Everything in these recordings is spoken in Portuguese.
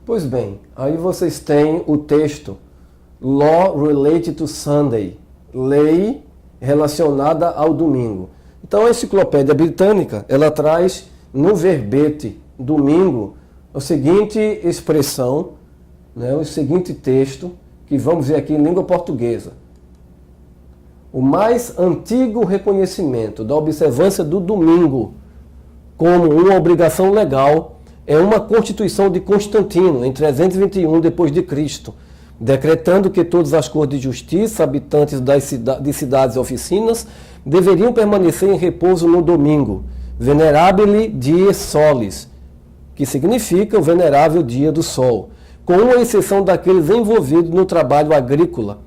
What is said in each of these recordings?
Pois bem, aí vocês têm o texto Law Related to Sunday, lei relacionada ao domingo. Então a Enciclopédia Britânica, ela traz no verbete domingo a seguinte expressão, né, o seguinte texto, que vamos ver aqui em língua portuguesa. O mais antigo reconhecimento da observância do domingo como uma obrigação legal é uma Constituição de Constantino, em 321 d.C., decretando que todas as cortes de justiça, habitantes de cidades e oficinas, deveriam permanecer em repouso no domingo, venerabile die solis, que significa o venerável dia do sol, com uma exceção daqueles envolvidos no trabalho agrícola.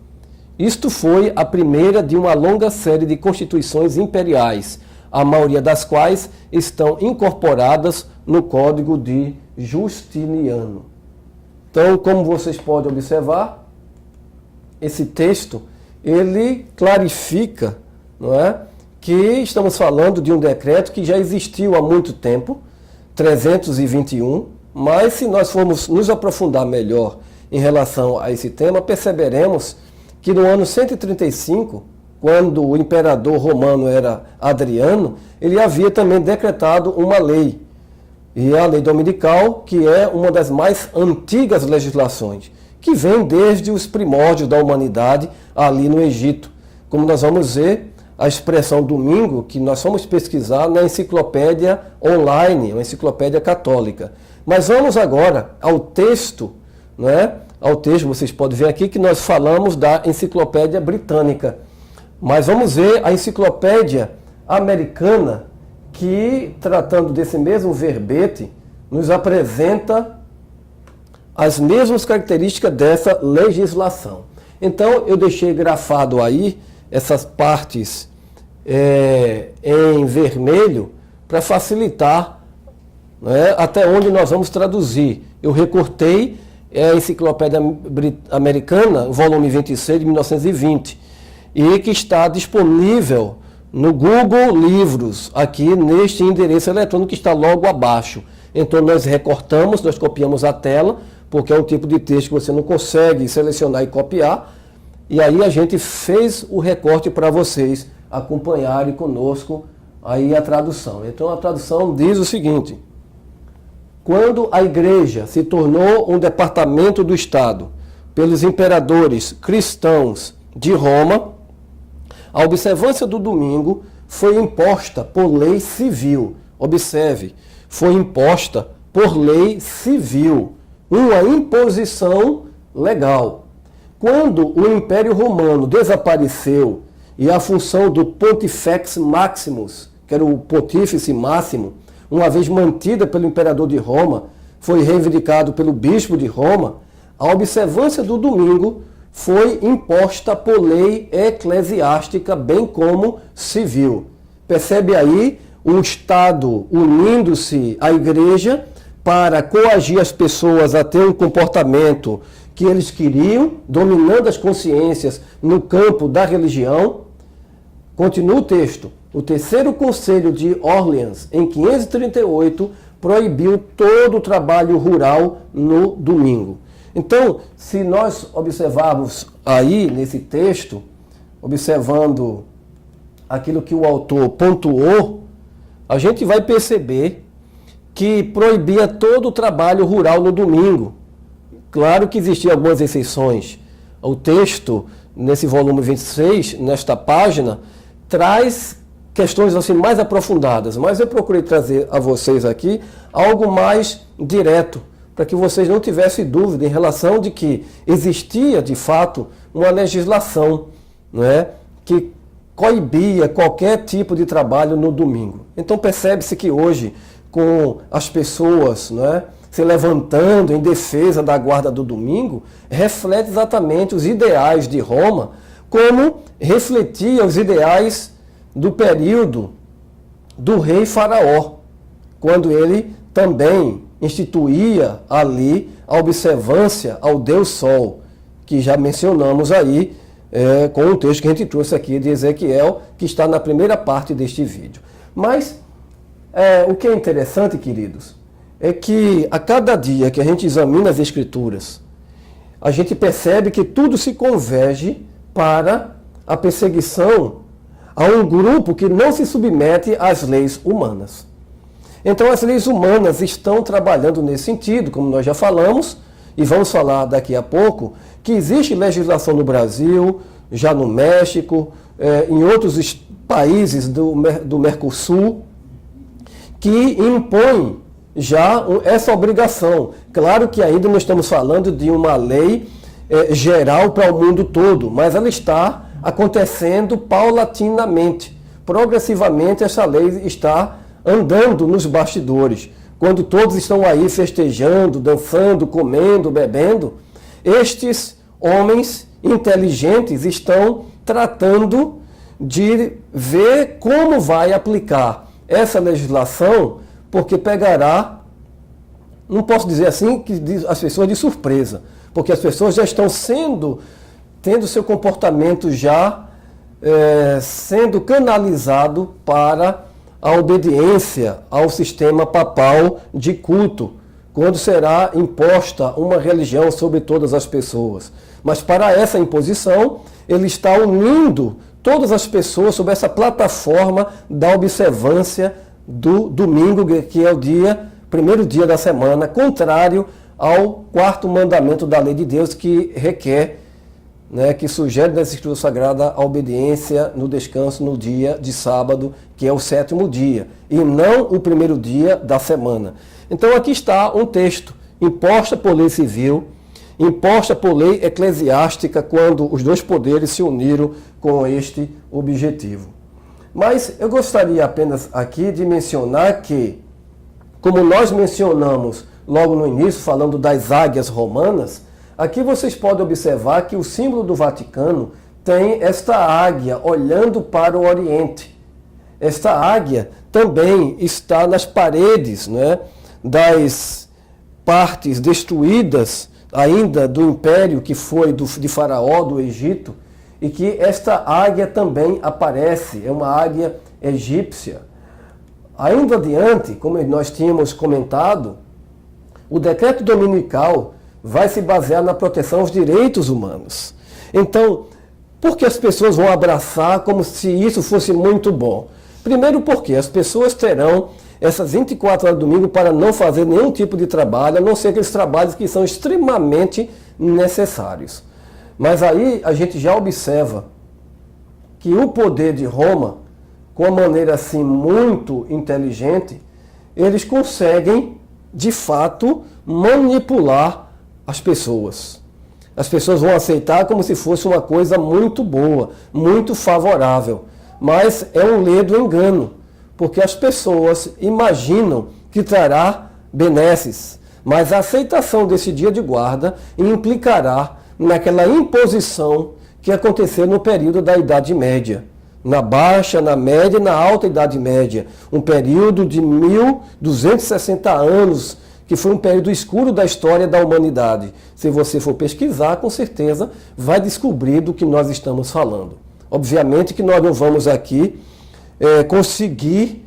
Isto foi a primeira de uma longa série de constituições imperiais, a maioria das quais estão incorporadas no Código de Justiniano. Então, como vocês podem observar, esse texto, ele clarifica, não é, que estamos falando de um decreto que já existiu há muito tempo, 321, mas se nós formos nos aprofundar melhor em relação a esse tema, perceberemos que no ano 135, quando o imperador romano era Adriano, ele havia também decretado uma lei, e a lei dominical, que é uma das mais antigas legislações, que vem desde os primórdios da humanidade ali no Egito. Como nós vamos ver, a expressão domingo, que nós fomos pesquisar na enciclopédia online, uma enciclopédia católica. Mas vamos agora ao texto, né? Ao texto, vocês podem ver aqui que nós falamos da enciclopédia britânica. Mas vamos ver a enciclopédia americana, que, tratando desse mesmo verbete, nos apresenta as mesmas características dessa legislação. Então, eu deixei grafado aí essas partes em vermelho para facilitar, né, até onde nós vamos traduzir. Eu recortei a Enciclopédia Americana, volume 26 de 1920, e que está disponível no Google Livros, aqui neste endereço eletrônico que está logo abaixo. Então nós recortamos, nós copiamos a tela, porque é um tipo de texto que você não consegue selecionar e copiar, e aí a gente fez o recorte para vocês acompanharem conosco aí a tradução. Então a tradução diz o seguinte: quando a Igreja se tornou um departamento do Estado pelos imperadores cristãos de Roma, a observância do domingo foi imposta por lei civil. Observe, foi imposta por lei civil, uma imposição legal. Quando o Império Romano desapareceu e a função do Pontifex Maximus, que era o pontífice máximo, uma vez mantida pelo imperador de Roma, foi reivindicado pelo bispo de Roma, a observância do domingo foi imposta por lei eclesiástica, bem como civil. Percebe aí o Estado unindo-se à Igreja para coagir as pessoas a ter um comportamento que eles queriam, dominando as consciências no campo da religião. Continua o texto. O terceiro Conselho de Orleans, em 538, proibiu todo o trabalho rural no domingo. Então, se nós observarmos aí nesse texto, observando aquilo que o autor pontuou, a gente vai perceber que proibia todo o trabalho rural no domingo. Claro que existiam algumas exceções. O texto, nesse volume 26, nesta página, traz questões assim mais aprofundadas, mas eu procurei trazer a vocês aqui algo mais direto, para que vocês não tivessem dúvida em relação de que existia, de fato, uma legislação, não é, que coibia qualquer tipo de trabalho no domingo. Então percebe-se que hoje, com as pessoas, não é, se levantando em defesa da guarda do domingo, reflete exatamente os ideais de Roma, como refletia os ideais do período do rei Faraó, quando ele também instituía ali a observância ao Deus Sol, que já mencionamos aí com um texto que a gente trouxe aqui de Ezequiel, que está na primeira parte deste vídeo. Mas o que é interessante, queridos, é que a cada dia que a gente examina as Escrituras, a gente percebe que tudo se converge para a perseguição a um grupo que não se submete às leis humanas. Então as leis humanas estão trabalhando nesse sentido, como nós já falamos, e vamos falar daqui a pouco, que existe legislação no Brasil, já no México, em outros países do Mercosul, que impõe já essa obrigação. Claro que ainda não estamos falando de uma lei geral para o mundo todo, mas ela está acontecendo paulatinamente. Progressivamente essa lei está andando nos bastidores. Quando todos estão aí festejando, dançando, comendo, bebendo, estes homens inteligentes estão tratando de ver como vai aplicar essa legislação, porque pegará, não posso dizer assim, que as pessoas de surpresa, porque as pessoas já estão tendo seu comportamento já sendo canalizado para a obediência ao sistema papal de culto, quando será imposta uma religião sobre todas as pessoas. Mas para essa imposição, ele está unindo todas as pessoas sob essa plataforma da observância do domingo, que é o primeiro dia da semana, contrário ao quarto mandamento da lei de Deus, que requer, que sugere na Escritura Sagrada a obediência no descanso no dia de sábado, que é o 7º dia, e não o primeiro dia da semana. Então aqui está um texto, imposta por lei civil, imposta por lei eclesiástica, quando os dois poderes se uniram com este objetivo. Mas eu gostaria apenas aqui de mencionar que, como nós mencionamos logo no início, falando das águias romanas, aqui vocês podem observar que o símbolo do Vaticano tem esta águia olhando para o Oriente. Esta águia também está nas paredes, das partes destruídas ainda do império que foi de Faraó, do Egito, e que esta águia também aparece, é uma águia egípcia. Ainda adiante, como nós tínhamos comentado, o decreto dominical vai se basear na proteção aos direitos humanos. Então, por que as pessoas vão abraçar como se isso fosse muito bom? Primeiro porque as pessoas terão essas 24 horas do domingo para não fazer nenhum tipo de trabalho, a não ser aqueles trabalhos que são extremamente necessários. Mas aí a gente já observa que o poder de Roma, com uma maneira assim muito inteligente, eles conseguem, de fato, manipular as pessoas. As pessoas vão aceitar como se fosse uma coisa muito boa, muito favorável. Mas é um ledo engano, porque as pessoas imaginam que trará benesses, mas a aceitação desse dia de guarda implicará naquela imposição que aconteceu no período da Idade Média, na baixa, na média e na alta Idade Média, um período de 1260 anos, que foi um período escuro da história da humanidade. Se você for pesquisar, com certeza vai descobrir do que nós estamos falando. Obviamente que nós não vamos aqui conseguir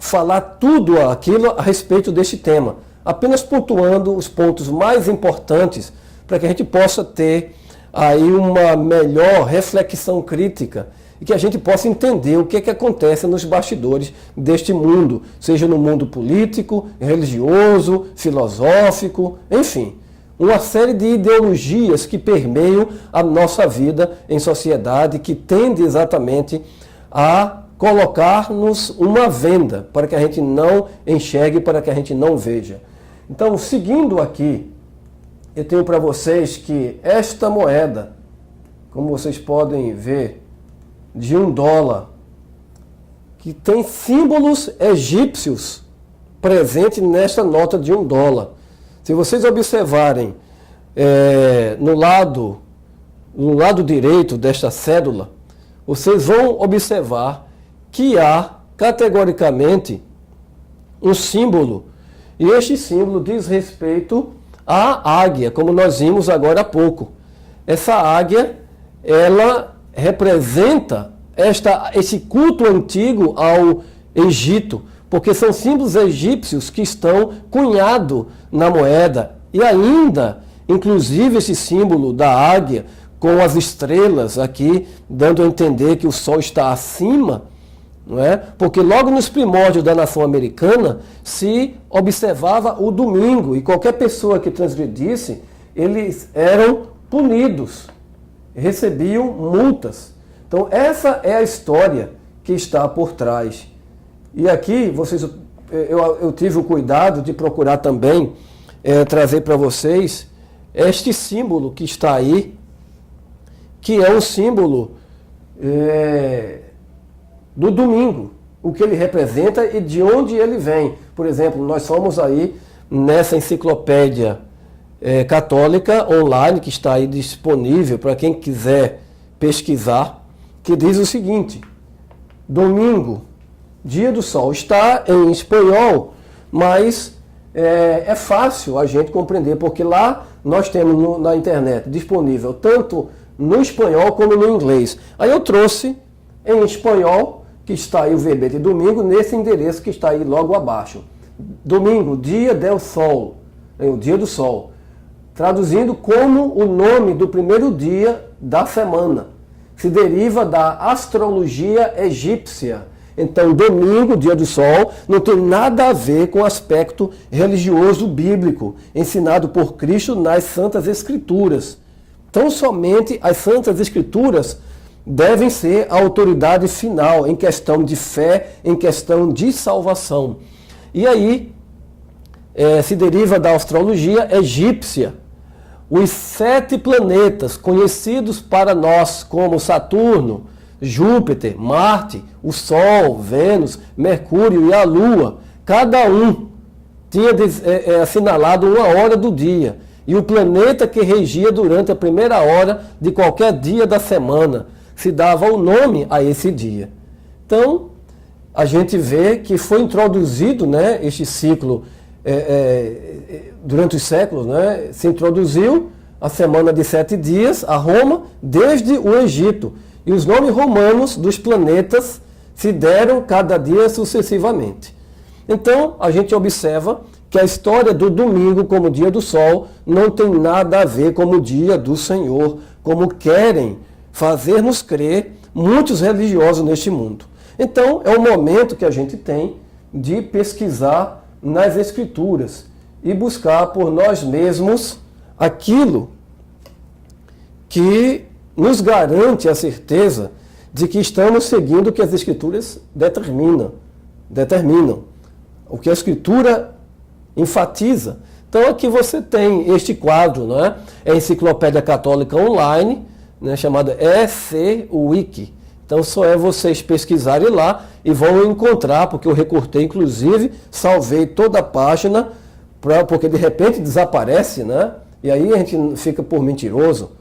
falar tudo aquilo a respeito deste tema, apenas pontuando os pontos mais importantes para que a gente possa ter aí uma melhor reflexão crítica e que a gente possa entender o que é que acontece nos bastidores deste mundo, seja no mundo político, religioso, filosófico, enfim, uma série de ideologias que permeiam a nossa vida em sociedade, que tende exatamente a colocar-nos uma venda para que a gente não enxergue, para que a gente não veja. Então, seguindo aqui, eu tenho para vocês que esta moeda, como vocês podem ver, de $1, que tem símbolos egípcios presentes nesta nota de $1. Se vocês observarem no lado direito desta cédula, vocês vão observar que há categoricamente um símbolo, e este símbolo diz respeito à águia, como nós vimos agora há pouco. Essa águia, ela representa esse culto antigo ao Egito, porque são símbolos egípcios que estão cunhados na moeda. E ainda, inclusive esse símbolo da águia, com as estrelas aqui, dando a entender que o sol está acima, não é? Porque logo nos primórdios da nação americana se observava o domingo, e qualquer pessoa que transgredisse, eles eram punidos, recebiam multas. Então essa é a história que está por trás. E aqui eu tive o cuidado de procurar também trazer para vocês este símbolo que está aí, que é um símbolo do domingo, o que ele representa e de onde ele vem. Por exemplo, nós somos aí nessa enciclopédia católica online, que está aí disponível para quem quiser pesquisar, que diz o seguinte: domingo, dia do sol, está em espanhol, mas é fácil a gente compreender, porque lá nós temos na internet disponível tanto no espanhol como no inglês. Aí eu trouxe em espanhol, que está aí o verbete domingo, nesse endereço que está aí logo abaixo. Domingo, dia del sol, o dia do sol. Traduzindo como o nome do primeiro dia da semana. Se deriva da astrologia egípcia. Então, domingo, dia do sol, não tem nada a ver com o aspecto religioso bíblico, ensinado por Cristo nas Santas Escrituras. Então, somente as Santas Escrituras devem ser a autoridade final em questão de fé, em questão de salvação. E aí, se deriva da astrologia egípcia. Os 7 planetas conhecidos para nós como Saturno, Júpiter, Marte, o Sol, Vênus, Mercúrio e a Lua, cada um tinha assinalado uma hora do dia. E o planeta que regia durante a primeira hora de qualquer dia da semana se dava o nome a esse dia. Então, a gente vê que foi introduzido, né, este ciclo durante os séculos, né, se introduziu a semana de 7 dias a Roma desde o Egito. E os nomes romanos dos planetas se deram cada dia sucessivamente. Então, a gente observa que a história do domingo como dia do sol não tem nada a ver com o dia do Senhor, como querem fazer-nos crer muitos religiosos neste mundo. Então, é o momento que a gente tem de pesquisar nas Escrituras e buscar por nós mesmos aquilo que nos garante a certeza de que estamos seguindo o que as Escrituras determinam, o que a Escritura enfatiza. Então aqui você tem este quadro, não é? É a Enciclopédia Católica Online, né, chamada EC Wiki. Então só é vocês pesquisarem lá e vão encontrar, porque eu recortei, inclusive, salvei toda a página, porque de repente desaparece, né? E aí a gente fica por mentiroso.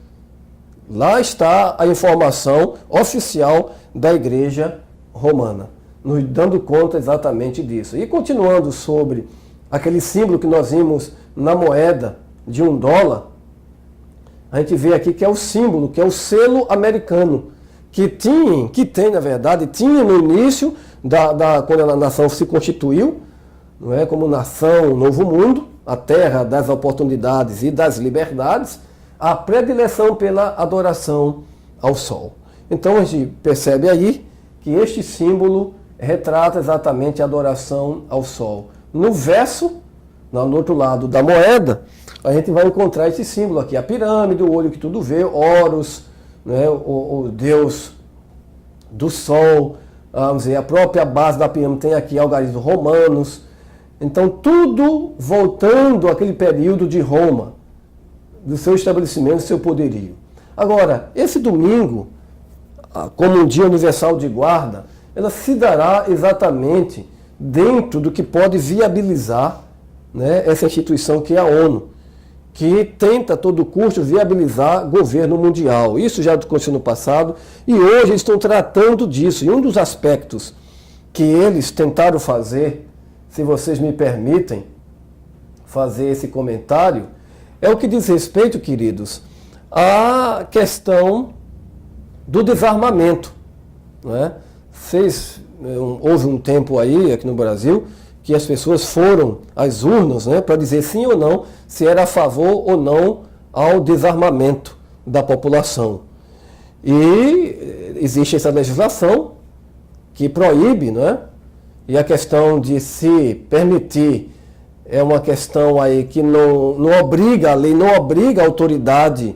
Lá está a informação oficial da Igreja Romana, nos dando conta exatamente disso. E continuando sobre aquele símbolo que nós vimos na moeda de $1, a gente vê aqui que é o símbolo, que é o selo americano, que tem, na verdade, tinha no início, quando a nação se constituiu, não é, como nação, novo mundo, a terra das oportunidades e das liberdades, a predileção pela adoração ao sol. Então a gente percebe aí que este símbolo retrata exatamente a adoração ao sol. No verso, no outro lado da moeda, a gente vai encontrar esse símbolo aqui, a pirâmide, o olho que tudo vê, Horus, né, o deus do sol, vamos dizer, a própria base da pirâmide tem aqui algarismos romanos. Então tudo voltando àquele período de Roma, do seu estabelecimento, do seu poderio. Agora, esse domingo, como um dia universal de guarda, ela se dará exatamente dentro do que pode viabilizar, né, essa instituição que é a ONU, que tenta a todo custo viabilizar governo mundial. Isso já aconteceu no passado e hoje eles estão tratando disso. E um dos aspectos que eles tentaram fazer, se vocês me permitem fazer esse comentário, é o que diz respeito, queridos, à questão do desarmamento. Não é? Vocês houve um tempo aí, aqui no Brasil, que as pessoas foram às urnas, né, para dizer sim ou não, se era a favor ou não ao desarmamento da população. E existe essa legislação que proíbe, né? E a questão de se permitir é uma questão aí que não obriga, a lei não obriga a autoridade,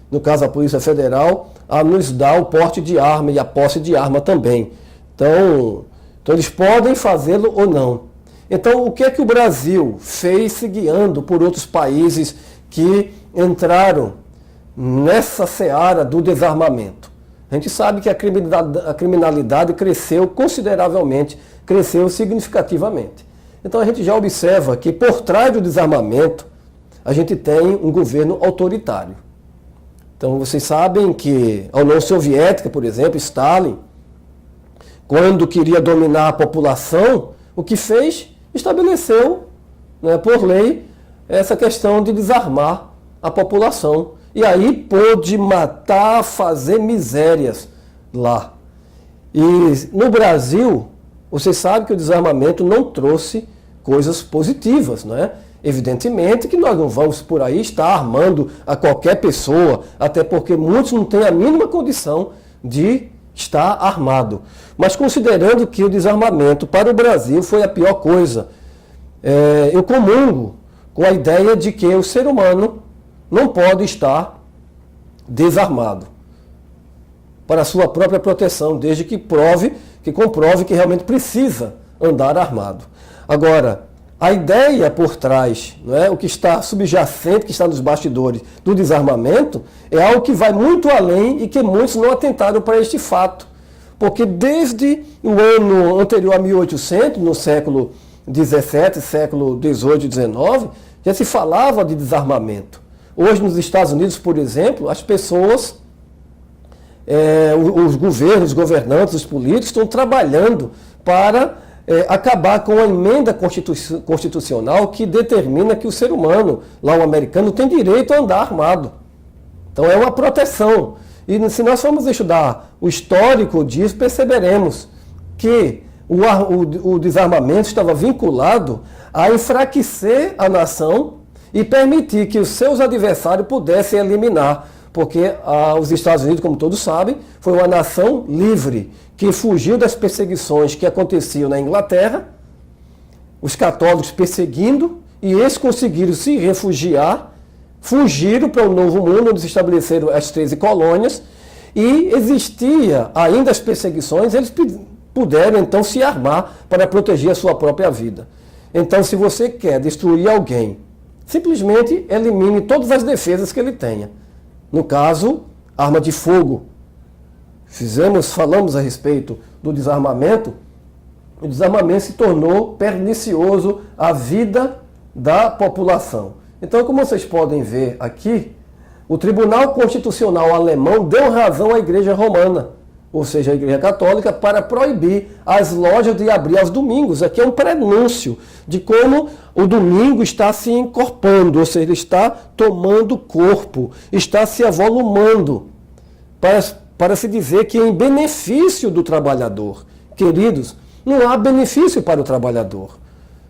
no caso a Polícia Federal, a nos dar o porte de arma e a posse de arma também. Então eles podem fazê-lo ou não. Então o que é que o Brasil fez se guiando por outros países que entraram nessa seara do desarmamento? A gente sabe que a criminalidade cresceu consideravelmente, cresceu significativamente. Então a gente já observa que por trás do desarmamento a gente tem um governo autoritário. Então vocês sabem que a União Soviética, por exemplo, Stalin, quando queria dominar a população, o que fez? Estabeleceu, né, por lei, essa questão de desarmar a população. E aí pôde matar, fazer misérias lá. E no Brasil, você sabe que o desarmamento não trouxe coisas positivas, não é? Evidentemente que nós não vamos por aí estar armando a qualquer pessoa, até porque muitos não têm a mínima condição de estar armado. Mas considerando que o desarmamento para o Brasil foi a pior coisa, eu comungo com a ideia de que o ser humano não pode estar desarmado para a sua própria proteção, desde que comprove que realmente precisa andar armado. Agora, a ideia por trás, não é, o que está subjacente, que está nos bastidores do desarmamento, é algo que vai muito além e que muitos não atentaram para este fato. Porque desde o ano anterior a 1800, no século XVII, século XVIII e XIX, já se falava de desarmamento. Hoje, nos Estados Unidos, por exemplo, as pessoas, os governos, os governantes, os políticos estão trabalhando para acabar com a emenda constitucional que determina que o ser humano, lá o americano, tem direito a andar armado. Então é uma proteção. E se nós formos estudar o histórico disso, perceberemos que o desarmamento estava vinculado a enfraquecer a nação e permitir que os seus adversários pudessem eliminar. Porque os Estados Unidos, como todos sabem, foi uma nação livre, que fugiu das perseguições que aconteciam na Inglaterra, os católicos perseguindo, e eles conseguiram se refugiar, fugiram para o Novo Mundo, onde se estabeleceram as 13 colônias, e existia ainda as perseguições, eles puderam então se armar para proteger a sua própria vida. Então, se você quer destruir alguém, simplesmente elimine todas as defesas que ele tenha. No caso, arma de fogo. Falamos a respeito do desarmamento. O desarmamento se tornou pernicioso à vida da população. Então, como vocês podem ver aqui, o Tribunal Constitucional alemão deu razão à Igreja Romana, ou seja, a Igreja Católica, para proibir as lojas de abrir aos domingos. Aqui é um prenúncio de como o domingo está se encorpando, ou seja, ele está tomando corpo, está se avolumando, para se dizer que é em benefício do trabalhador. Queridos, não há benefício para o trabalhador.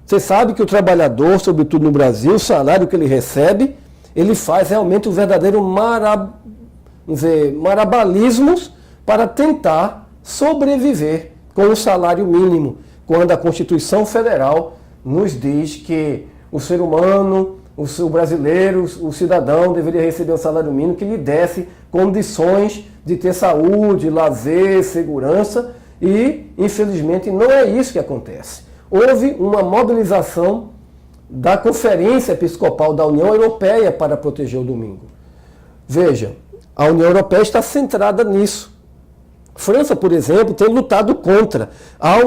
Você sabe que o trabalhador, sobretudo no Brasil, o salário que ele recebe, ele faz realmente um verdadeiro marabalismos para tentar sobreviver com o salário mínimo, quando a Constituição Federal nos diz que o ser humano, o brasileiro, o cidadão deveria receber um salário mínimo que lhe desse condições de ter saúde, lazer, segurança, e infelizmente não é isso que acontece. Houve uma mobilização da Conferência Episcopal da União Europeia para proteger o domingo. Veja, a União Europeia está centrada nisso. França, por exemplo, tem lutado contra. Há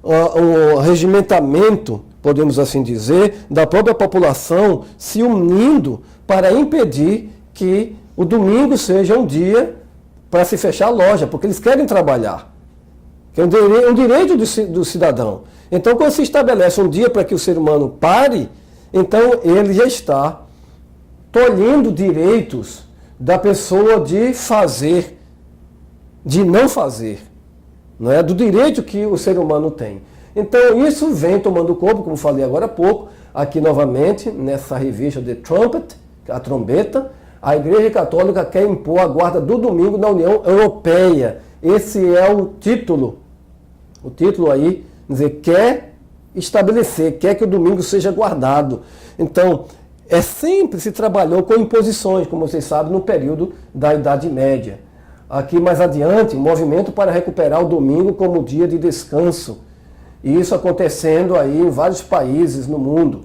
um regimentamento, podemos assim dizer, da própria população se unindo para impedir que o domingo seja um dia para se fechar a loja, porque eles querem trabalhar. Que é um direito do cidadão. Então, quando se estabelece um dia para que o ser humano pare, então ele já está tolhindo direitos da pessoa de fazer, de não fazer. não é? Do direito que o ser humano tem. Então isso vem tomando corpo, como falei agora há pouco, aqui novamente, nessa revista The Trumpet, a trombeta, a Igreja Católica quer impor a guarda do domingo na União Europeia. Esse é o título aí, dizer, quer estabelecer, quer que o domingo seja guardado. Então, sempre se trabalhou com imposições, como vocês sabem, no período da Idade Média. Aqui mais adiante, um movimento para recuperar o domingo como dia de descanso. E isso acontecendo aí em vários países no mundo.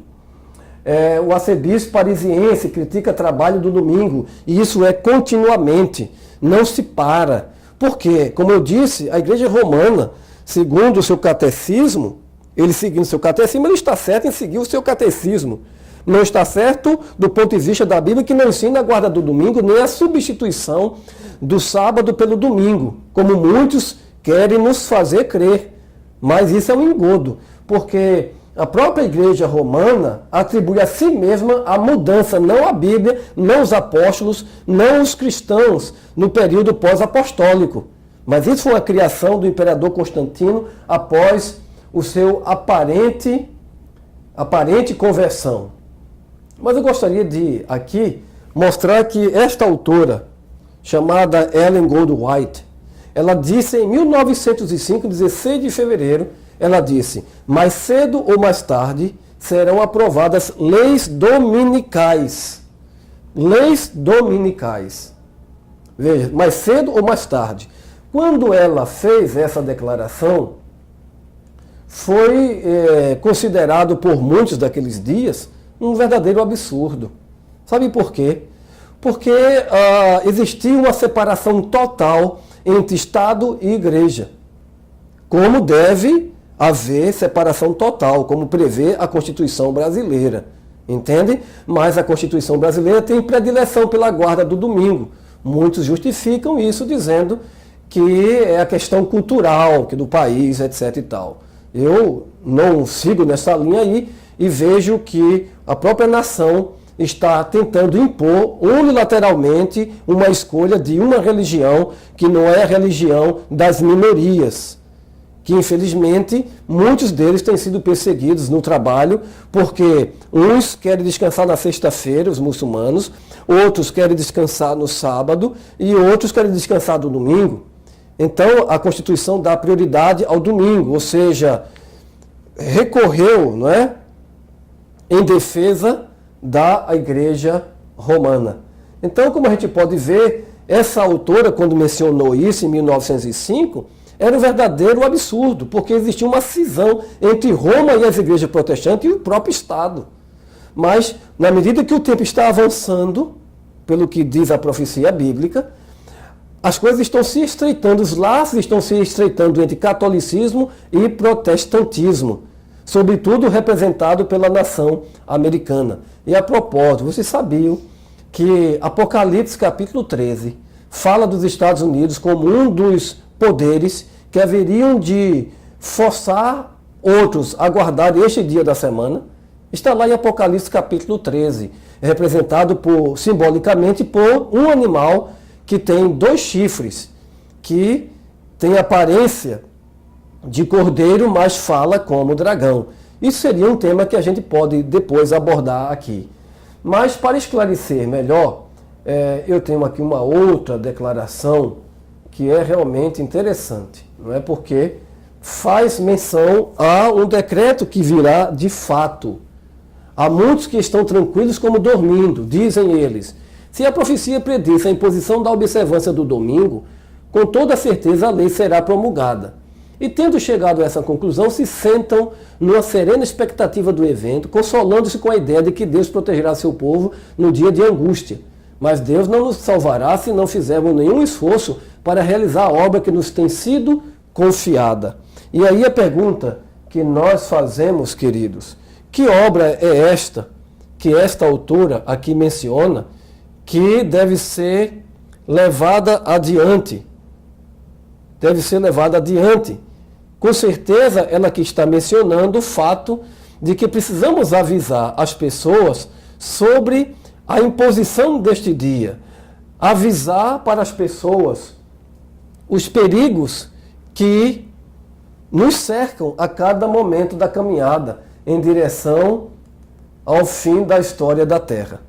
O arcebispo parisiense critica o trabalho do domingo, e isso é continuamente, não se para. Por quê? Como eu disse, a Igreja Romana, segundo o seu catecismo, ele seguindo o seu catecismo, ele está certo em seguir o seu catecismo. Não está certo do ponto de vista da Bíblia, que não ensina a guarda do domingo, nem a substituição do sábado pelo domingo, como muitos querem nos fazer crer. Mas isso é um engodo, porque a própria Igreja Romana atribui a si mesma a mudança, não a Bíblia, não os apóstolos, não os cristãos, no período pós-apostólico. Mas isso foi uma criação do imperador Constantino após o seu aparente conversão. Mas eu gostaria de aqui mostrar que esta autora, chamada Ellen Goldwhite, ela disse em 1905, 16 de fevereiro, ela disse: mais cedo ou mais tarde serão aprovadas leis dominicais. Leis dominicais. Veja, mais cedo ou mais tarde. Quando ela fez essa declaração, foi considerado por muitos daqueles dias um verdadeiro absurdo. Sabe por quê? Porque existia uma separação total entre Estado e Igreja. Como deve haver separação total, como prevê a Constituição brasileira. Entende? Mas a Constituição brasileira tem predileção pela guarda do domingo. Muitos justificam isso dizendo que é a questão cultural que do país, etc. e tal. Eu não sigo nessa linha aí e vejo que a própria nação está tentando impor unilateralmente uma escolha de uma religião que não é a religião das minorias, que infelizmente muitos deles têm sido perseguidos no trabalho, porque uns querem descansar na sexta-feira, os muçulmanos, outros querem descansar no sábado e outros querem descansar no domingo. Então a Constituição dá prioridade ao domingo, ou seja, recorreu, não é, em defesa da Igreja Romana. Então, como a gente pode ver, essa autora, quando mencionou isso em 1905, era um verdadeiro absurdo, porque existia uma cisão entre Roma e as igrejas protestantes e o próprio Estado. Mas, na medida que o tempo está avançando, pelo que diz a profecia bíblica, as coisas estão se estreitando, os laços estão se estreitando entre catolicismo e protestantismo, sobretudo representado pela nação americana. E a propósito, vocês sabiam que Apocalipse capítulo 13 fala dos Estados Unidos como um dos poderes que haveriam de forçar outros a guardar este dia da semana? Está lá em Apocalipse capítulo 13, representado simbolicamente por um animal que tem 2 chifres, que tem aparência de cordeiro, mas fala como dragão. Isso seria um tema que a gente pode depois abordar aqui. Mas para esclarecer melhor, eu tenho aqui uma outra declaração que é realmente interessante, não é? Porque faz menção a um decreto que virá de fato. Há muitos que estão tranquilos como dormindo, dizem eles. Se a profecia prediz a imposição da observância do domingo, com toda certeza a lei será promulgada. E tendo chegado a essa conclusão, se sentam numa serena expectativa do evento, consolando-se com a ideia de que Deus protegerá seu povo no dia de angústia. Mas Deus não nos salvará se não fizermos nenhum esforço para realizar a obra que nos tem sido confiada. E aí a pergunta que nós fazemos, queridos, que obra é esta, que esta autora aqui menciona, que deve ser levada adiante? Deve ser levada adiante. Com certeza, ela aqui está mencionando o fato de que precisamos avisar as pessoas sobre a imposição deste dia. Avisar para as pessoas os perigos que nos cercam a cada momento da caminhada em direção ao fim da história da Terra.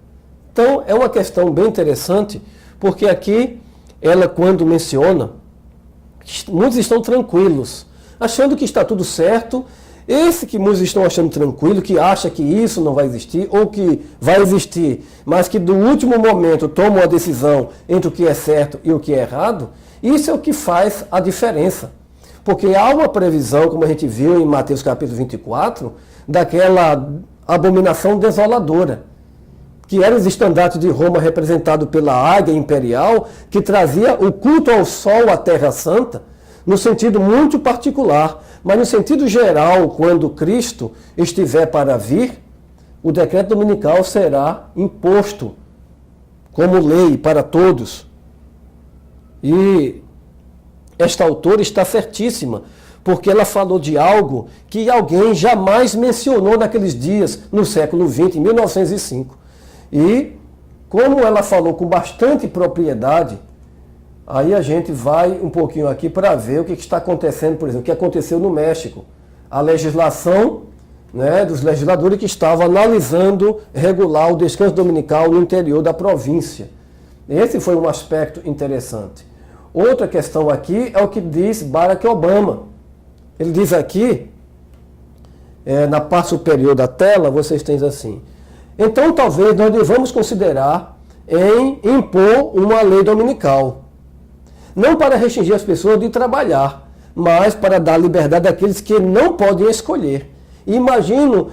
Então, é uma questão bem interessante, porque aqui, ela quando menciona, muitos estão tranquilos, achando que está tudo certo. Esse que muitos estão achando tranquilo, que acha que isso não vai existir, ou que vai existir, mas que do último momento toma uma decisão entre o que é certo e o que é errado, isso é o que faz a diferença. Porque há uma previsão, como a gente viu em Mateus capítulo 24, daquela abominação desoladora, que eram os estandartes de Roma representados pela águia imperial, que trazia o culto ao sol, à Terra Santa, no sentido muito particular. Mas no sentido geral, quando Cristo estiver para vir, o decreto dominical será imposto como lei para todos. E esta autora está certíssima, porque ela falou de algo que alguém jamais mencionou naqueles dias, no século XX, em 1905. E, como ela falou com bastante propriedade, aí a gente vai um pouquinho aqui para ver o que está acontecendo, por exemplo, o que aconteceu no México. A legislação, né, dos legisladores que estavam analisando regular o descanso dominical no interior da província. Esse foi um aspecto interessante. Outra questão aqui é o que diz Barack Obama. Ele diz aqui, na parte superior da tela, vocês têm assim: então talvez nós devamos considerar em impor uma lei dominical. Não para restringir as pessoas de trabalhar, mas para dar liberdade àqueles que não podem escolher. E imagino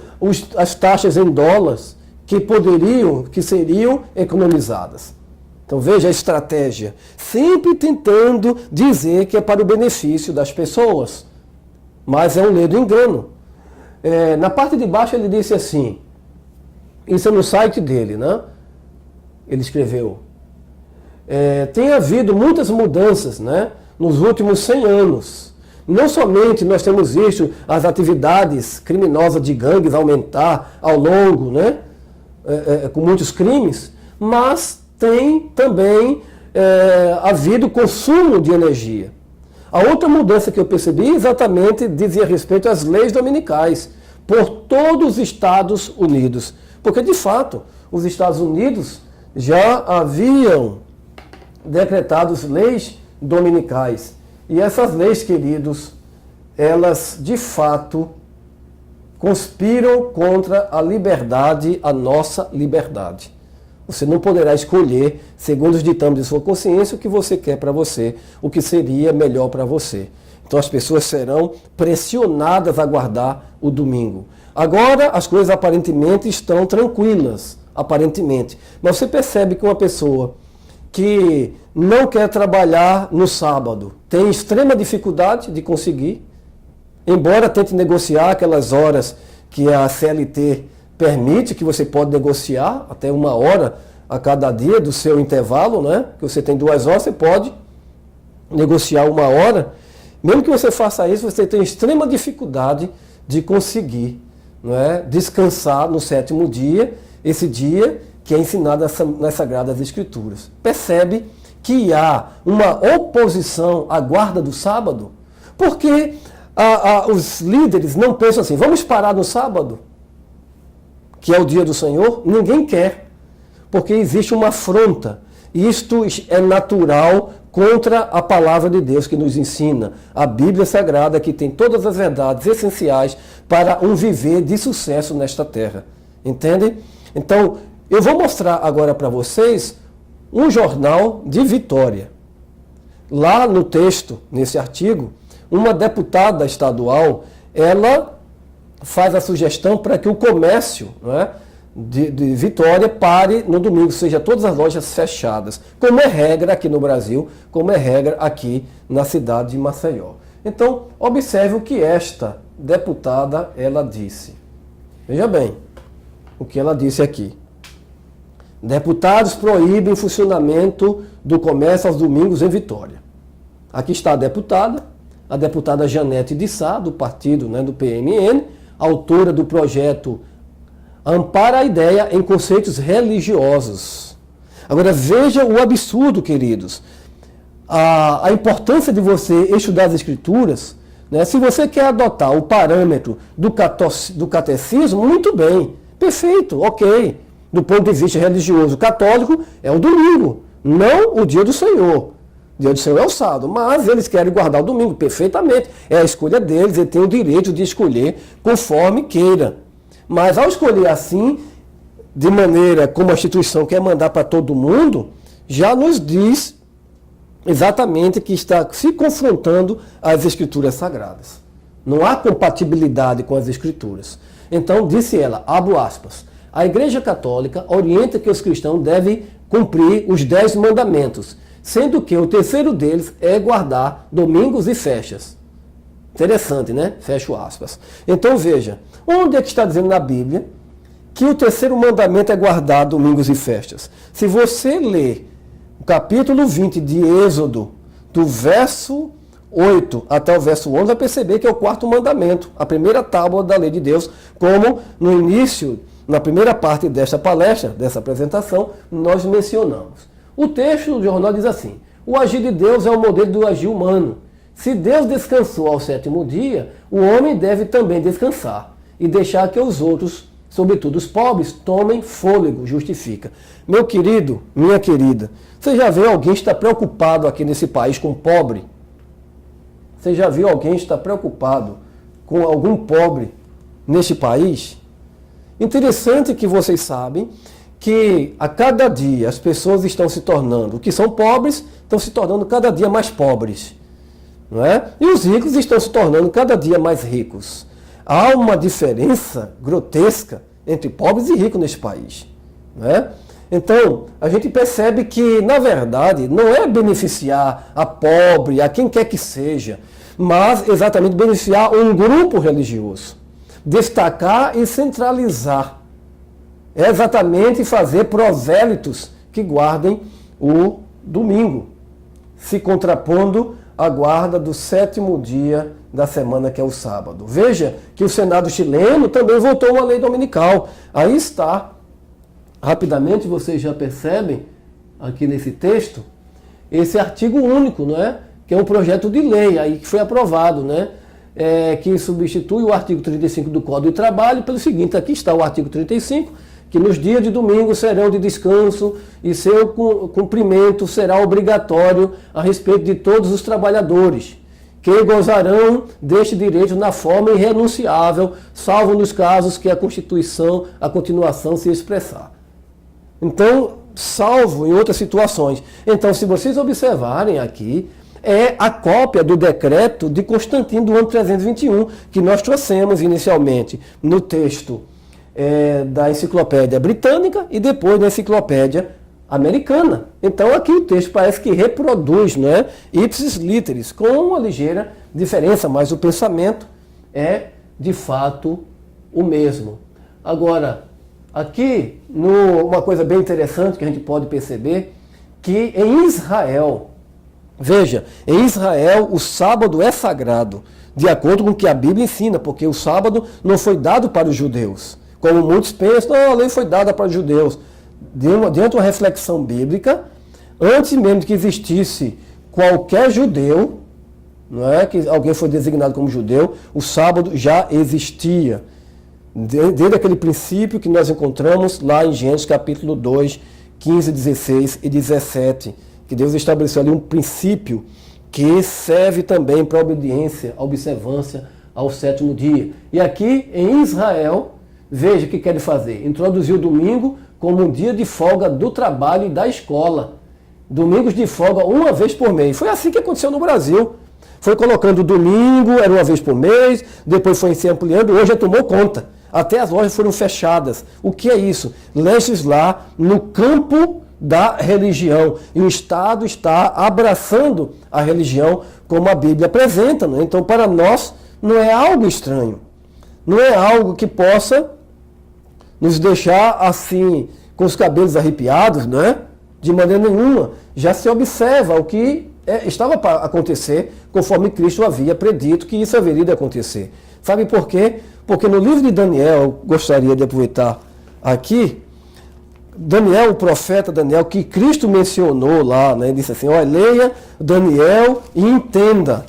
as taxas em dólares que seriam economizadas. Então veja a estratégia, sempre tentando dizer que é para o benefício das pessoas, mas é um ledo engano. Na parte de baixo ele disse assim, isso é no site dele, né? Ele escreveu: tem havido muitas mudanças, né, nos últimos 100 anos. Não somente nós temos visto as atividades criminosas de gangues aumentar ao longo, né, com muitos crimes, mas tem também havido consumo de energia. A outra mudança que eu percebi exatamente dizia respeito às leis dominicais por todos os Estados Unidos. Porque, de fato, os Estados Unidos já haviam decretados leis dominicais. E essas leis, queridos, elas de fato conspiram contra a liberdade, a nossa liberdade. Você não poderá escolher, segundo os ditames de sua consciência, o que você quer para você, o que seria melhor para você. Então as pessoas serão pressionadas a guardar o domingo. Agora as coisas aparentemente estão tranquilas, aparentemente. Mas você percebe que uma pessoa que não quer trabalhar no sábado tem extrema dificuldade de conseguir, embora tente negociar aquelas horas que a CLT permite, que você pode negociar até 1 hora a cada dia do seu intervalo, né? Que você tem 2 horas, você pode negociar 1 hora. Mesmo que você faça isso, você tem extrema dificuldade de conseguir, né, descansar no 7º dia, esse dia que é ensinado nas Sagradas Escrituras. Percebe que há uma oposição à guarda do sábado, porque os líderes não pensam assim, vamos parar no sábado, que é o dia do Senhor. Ninguém quer, porque existe uma afronta. Isto é natural contra a palavra de Deus que nos ensina, a Bíblia Sagrada, que tem todas as verdades essenciais para um viver de sucesso nesta terra. Entende? Então, eu vou mostrar agora para vocês um jornal de Vitória. Lá no texto, nesse artigo, uma deputada estadual, ela faz a sugestão para que o comércio, né, de Vitória pare no domingo, seja todas as lojas fechadas, como é regra aqui no Brasil, como é regra aqui na cidade de Maceió. Então, observe o que esta deputada ela disse. Veja bem o que ela disse aqui. Deputados proíbem o funcionamento do comércio aos domingos em Vitória. Aqui está a deputada Janete de Sá, do partido, né, do PMN, autora do projeto Ampara a Ideia em Conceitos Religiosos. Agora veja o absurdo, queridos. A importância de você estudar as Escrituras né? Se você quer adotar o parâmetro do catecismo, muito bem, perfeito, ok. Do ponto de vista religioso católico, é o domingo, não o dia do Senhor. O dia do Senhor é o sábado, mas eles querem guardar o domingo perfeitamente. É a escolha deles, ele tem o direito de escolher conforme queira. Mas ao escolher assim, de maneira como a instituição quer mandar para todo mundo, já nos diz exatamente que está se confrontando às Escrituras Sagradas. Não há compatibilidade com as Escrituras. Então, disse ela, abro aspas, a Igreja Católica orienta que os cristãos devem cumprir os 10 mandamentos, sendo que o terceiro deles é guardar domingos e festas. Interessante, né? Fecho aspas. Então, veja, onde é que está dizendo na Bíblia que o terceiro mandamento é guardar domingos e festas? Se você ler o capítulo 20 de Êxodo, do verso 8 até o verso 11, vai perceber que é o quarto mandamento, a primeira tábua da lei de Deus, como no início, na primeira parte desta palestra, dessa apresentação, nós mencionamos. O texto do jornal diz assim, o agir de Deus é o modelo do agir humano. Se Deus descansou ao sétimo dia, o homem deve também descansar e deixar que os outros, sobretudo os pobres, tomem fôlego, justifica. Meu querido, minha querida, você já viu alguém estar preocupado aqui nesse país com pobre? Você já viu alguém estar preocupado com algum pobre neste país? Interessante que vocês sabem que a cada dia as pessoas estão se tornando, que são pobres, estão se tornando cada dia mais pobres. Não é? E os ricos estão se tornando cada dia mais ricos. Há uma diferença grotesca entre pobres e ricos neste país. Não é? Então, a gente percebe que, na verdade, não é beneficiar a pobre, a quem quer que seja, mas exatamente beneficiar um grupo religioso. Destacar e centralizar. É exatamente fazer prosélitos que guardem o domingo, se contrapondo à guarda do sétimo dia da semana, que é o sábado. Veja que o Senado chileno também votou uma lei dominical. Aí está. Rapidamente vocês já percebem, aqui nesse texto, esse artigo único, não é? Que é um projeto de lei aí que foi aprovado, né? Que substitui o artigo 35 do Código de Trabalho pelo seguinte, aqui está o artigo 35, que nos dias de domingo serão de descanso e seu cumprimento será obrigatório a respeito de todos os trabalhadores, que gozarão deste direito na forma irrenunciável, salvo nos casos que a Constituição, a continuação, se expressar. Então, salvo em outras situações. Então, se vocês observarem aqui, é a cópia do decreto de Constantino do ano 321, que nós trouxemos inicialmente no texto da Enciclopédia Britânica e depois da Enciclopédia Americana. Então aqui o texto parece que reproduz, né, ipsis literis, com uma ligeira diferença, mas o pensamento é de fato o mesmo. Agora, aqui, uma coisa bem interessante que a gente pode perceber, que em Israel, veja, em Israel o sábado é sagrado, de acordo com o que a Bíblia ensina, porque o sábado não foi dado para os judeus. Como muitos pensam, não, a lei foi dada para os judeus. Dentro de uma reflexão bíblica, antes mesmo de que existisse qualquer judeu, não é que alguém foi designado como judeu, o sábado já existia. Desde aquele princípio que nós encontramos lá em Gênesis capítulo 2, 15, 16 e 17, que Deus estabeleceu ali um princípio que serve também para obediência, observância ao sétimo dia. E aqui em Israel, veja o que querem fazer. Introduzir o domingo como um dia de folga do trabalho e da escola. Domingos de folga uma vez por mês. Foi assim que aconteceu no Brasil. Foi colocando o domingo, era uma vez por mês, depois foi se ampliando, hoje já tomou conta. Até as lojas foram fechadas. O que é isso? Legislar no campo da religião. E o Estado está abraçando a religião como a Bíblia apresenta. Né? Então, para nós, não é algo estranho. Não é algo que possa nos deixar assim, com os cabelos arrepiados, né? De maneira nenhuma. Já se observa o que estava para acontecer, conforme Cristo havia predito que isso haveria de acontecer. Sabe por quê? Porque no livro de Daniel, gostaria de aproveitar aqui, Daniel, o profeta Daniel, que Cristo mencionou lá, né? Disse assim, olha, leia Daniel e entenda.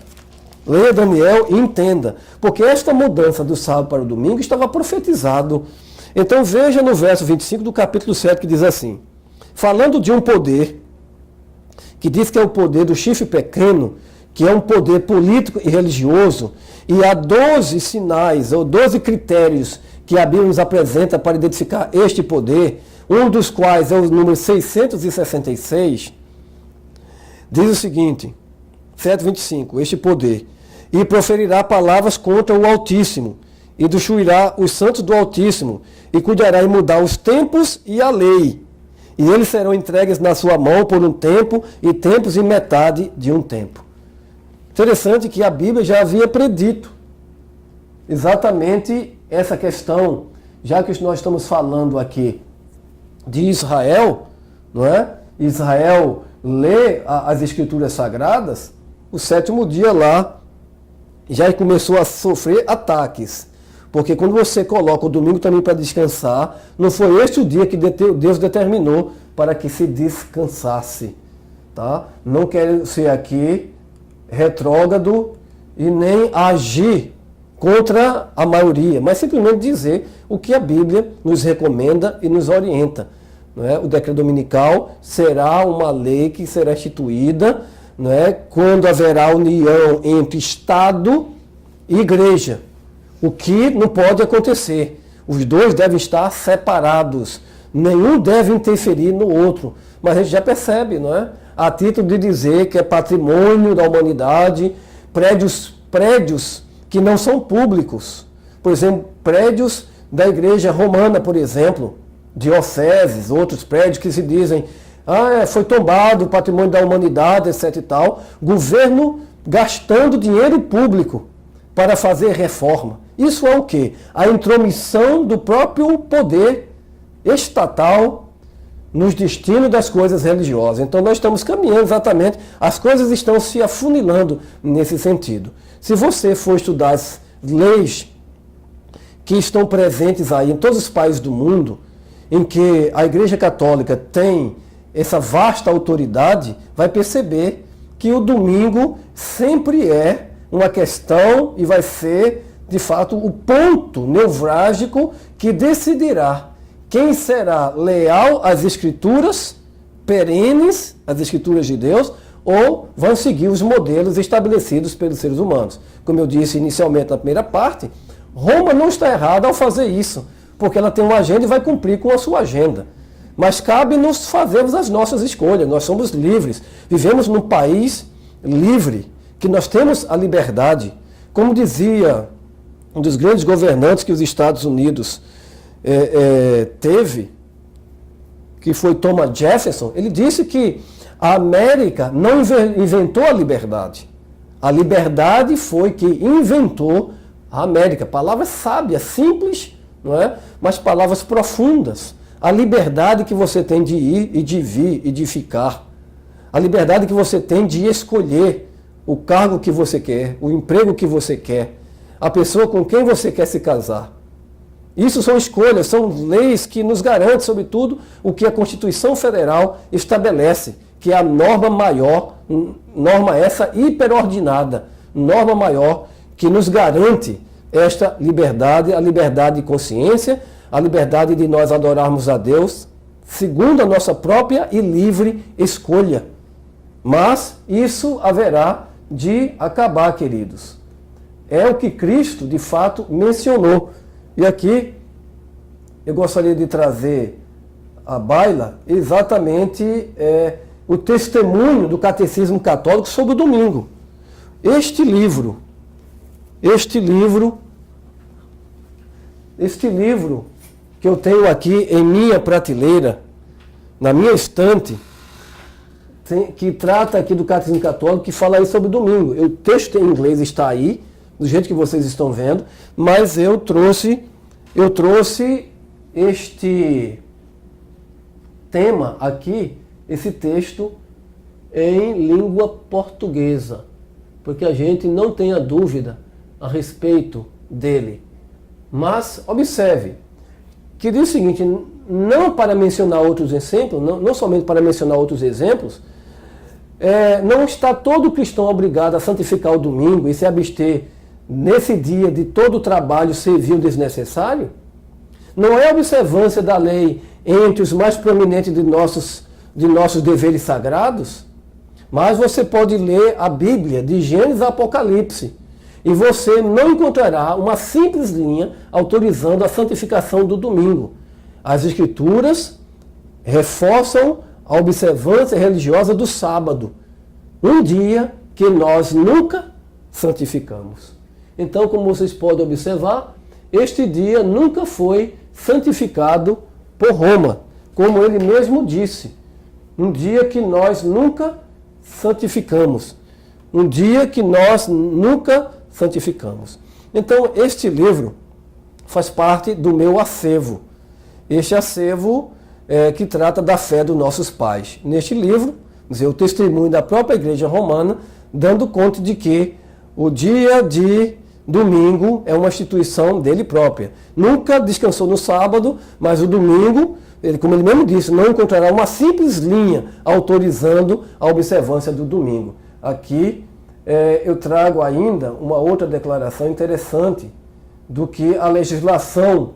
Leia Daniel e entenda, porque esta mudança do sábado para o domingo estava profetizado. Então veja no verso 25 do capítulo 7 que diz assim, falando de um poder, que diz que é o poder do chifre pequeno, que é um poder político e religioso, e há 12 sinais ou 12 critérios que a Bíblia nos apresenta para identificar este poder, um dos quais é o número 666, diz o seguinte, 7:25, este poder, e proferirá palavras contra o Altíssimo, e destruirá os santos do Altíssimo, e cuidará em mudar os tempos e a lei, e eles serão entregues na sua mão por um tempo, e tempos e metade de um tempo. Interessante que a Bíblia já havia predito exatamente essa questão, já que nós estamos falando aqui de Israel, não é? Israel lê as Escrituras Sagradas, o 7º dia lá já começou a sofrer ataques. Porque quando você coloca o domingo também para descansar, não foi este o dia que Deus determinou para que se descansasse. Tá? Não quero ser aqui retrógrado e nem agir contra a maioria, mas simplesmente dizer o que a Bíblia nos recomenda e nos orienta. Não é? O decreto dominical será uma lei que será instituída, não é? Quando haverá união entre Estado e Igreja. O que não pode acontecer. Os dois devem estar separados. Nenhum deve interferir no outro. Mas a gente já percebe, não é? A título de dizer que é patrimônio da humanidade, prédios que não são públicos. Por exemplo, prédios da Igreja Romana, por exemplo, dioceses, outros prédios que se dizem, foi tombado o patrimônio da humanidade, etc. e tal. Governo gastando dinheiro público para fazer reforma. Isso é o quê? A intromissão do próprio poder estatal nos destinos das coisas religiosas. Então nós estamos caminhando exatamente, as coisas estão se afunilando nesse sentido. Se você for estudar as leis que estão presentes aí em todos os países do mundo, em que a Igreja Católica tem essa vasta autoridade, vai perceber que o domingo sempre é uma questão e vai ser, de fato, o ponto nevrálgico que decidirá quem será leal às Escrituras perenes, às Escrituras de Deus, ou vão seguir os modelos estabelecidos pelos seres humanos. Como eu disse inicialmente na primeira parte, Roma não está errada ao fazer isso, porque ela tem uma agenda e vai cumprir com a sua agenda. Mas cabe-nos fazermos as nossas escolhas, nós somos livres, vivemos num país livre, que nós temos a liberdade. Como dizia um dos grandes governantes que os Estados Unidos teve, que foi Thomas Jefferson, ele disse que a América não inventou a liberdade. A liberdade foi que inventou a América. Palavras sábias, simples, não é? Mas palavras profundas. A liberdade que você tem de ir e de vir e de ficar. A liberdade que você tem de escolher o cargo que você quer, o emprego que você quer, a pessoa com quem você quer se casar. Isso são escolhas, são leis que nos garantem, sobretudo, o que a Constituição Federal estabelece, que é a norma maior, norma essa hiperordinada, norma maior que nos garante esta liberdade, a liberdade de consciência, a liberdade de nós adorarmos a Deus, segundo a nossa própria e livre escolha. Mas isso haverá de acabar, queridos. É o que Cristo, de fato, mencionou. E aqui eu gostaria de trazer à baila exatamente o testemunho do Catecismo Católico sobre o domingo. Este livro que eu tenho aqui em minha prateleira, na minha estante, que trata aqui do Catecismo Católico, que fala aí sobre o domingo. O texto em inglês está aí, do jeito que vocês estão vendo, mas eu trouxe este tema aqui, esse texto em língua portuguesa, porque a gente não tenha dúvida a respeito dele. Mas observe, que diz o seguinte, não para mencionar outros exemplos, não somente para mencionar outros exemplos, Não está todo cristão obrigado a santificar o domingo e se abster nesse dia de todo o trabalho servil desnecessário? Não é a observância da lei entre os mais prominentes de nossos deveres sagrados? Mas você pode ler a Bíblia de Gênesis a Apocalipse e você não encontrará uma simples linha autorizando a santificação do domingo. As Escrituras reforçam a observância religiosa do sábado, um dia que nós nunca santificamos. Então, como vocês podem observar, este dia nunca foi santificado por Roma, como ele mesmo disse. Um dia que nós nunca santificamos. Um dia que nós nunca santificamos. Então, este livro faz parte do meu acervo. Este acervo que trata da fé dos nossos pais. Neste livro, o testemunho da própria Igreja Romana, dando conta de que o dia de domingo é uma instituição dele própria. Nunca descansou no sábado, mas o domingo, como ele mesmo disse, não encontrará uma simples linha autorizando a observância do domingo. Aqui eu trago ainda uma outra declaração interessante do que a legislação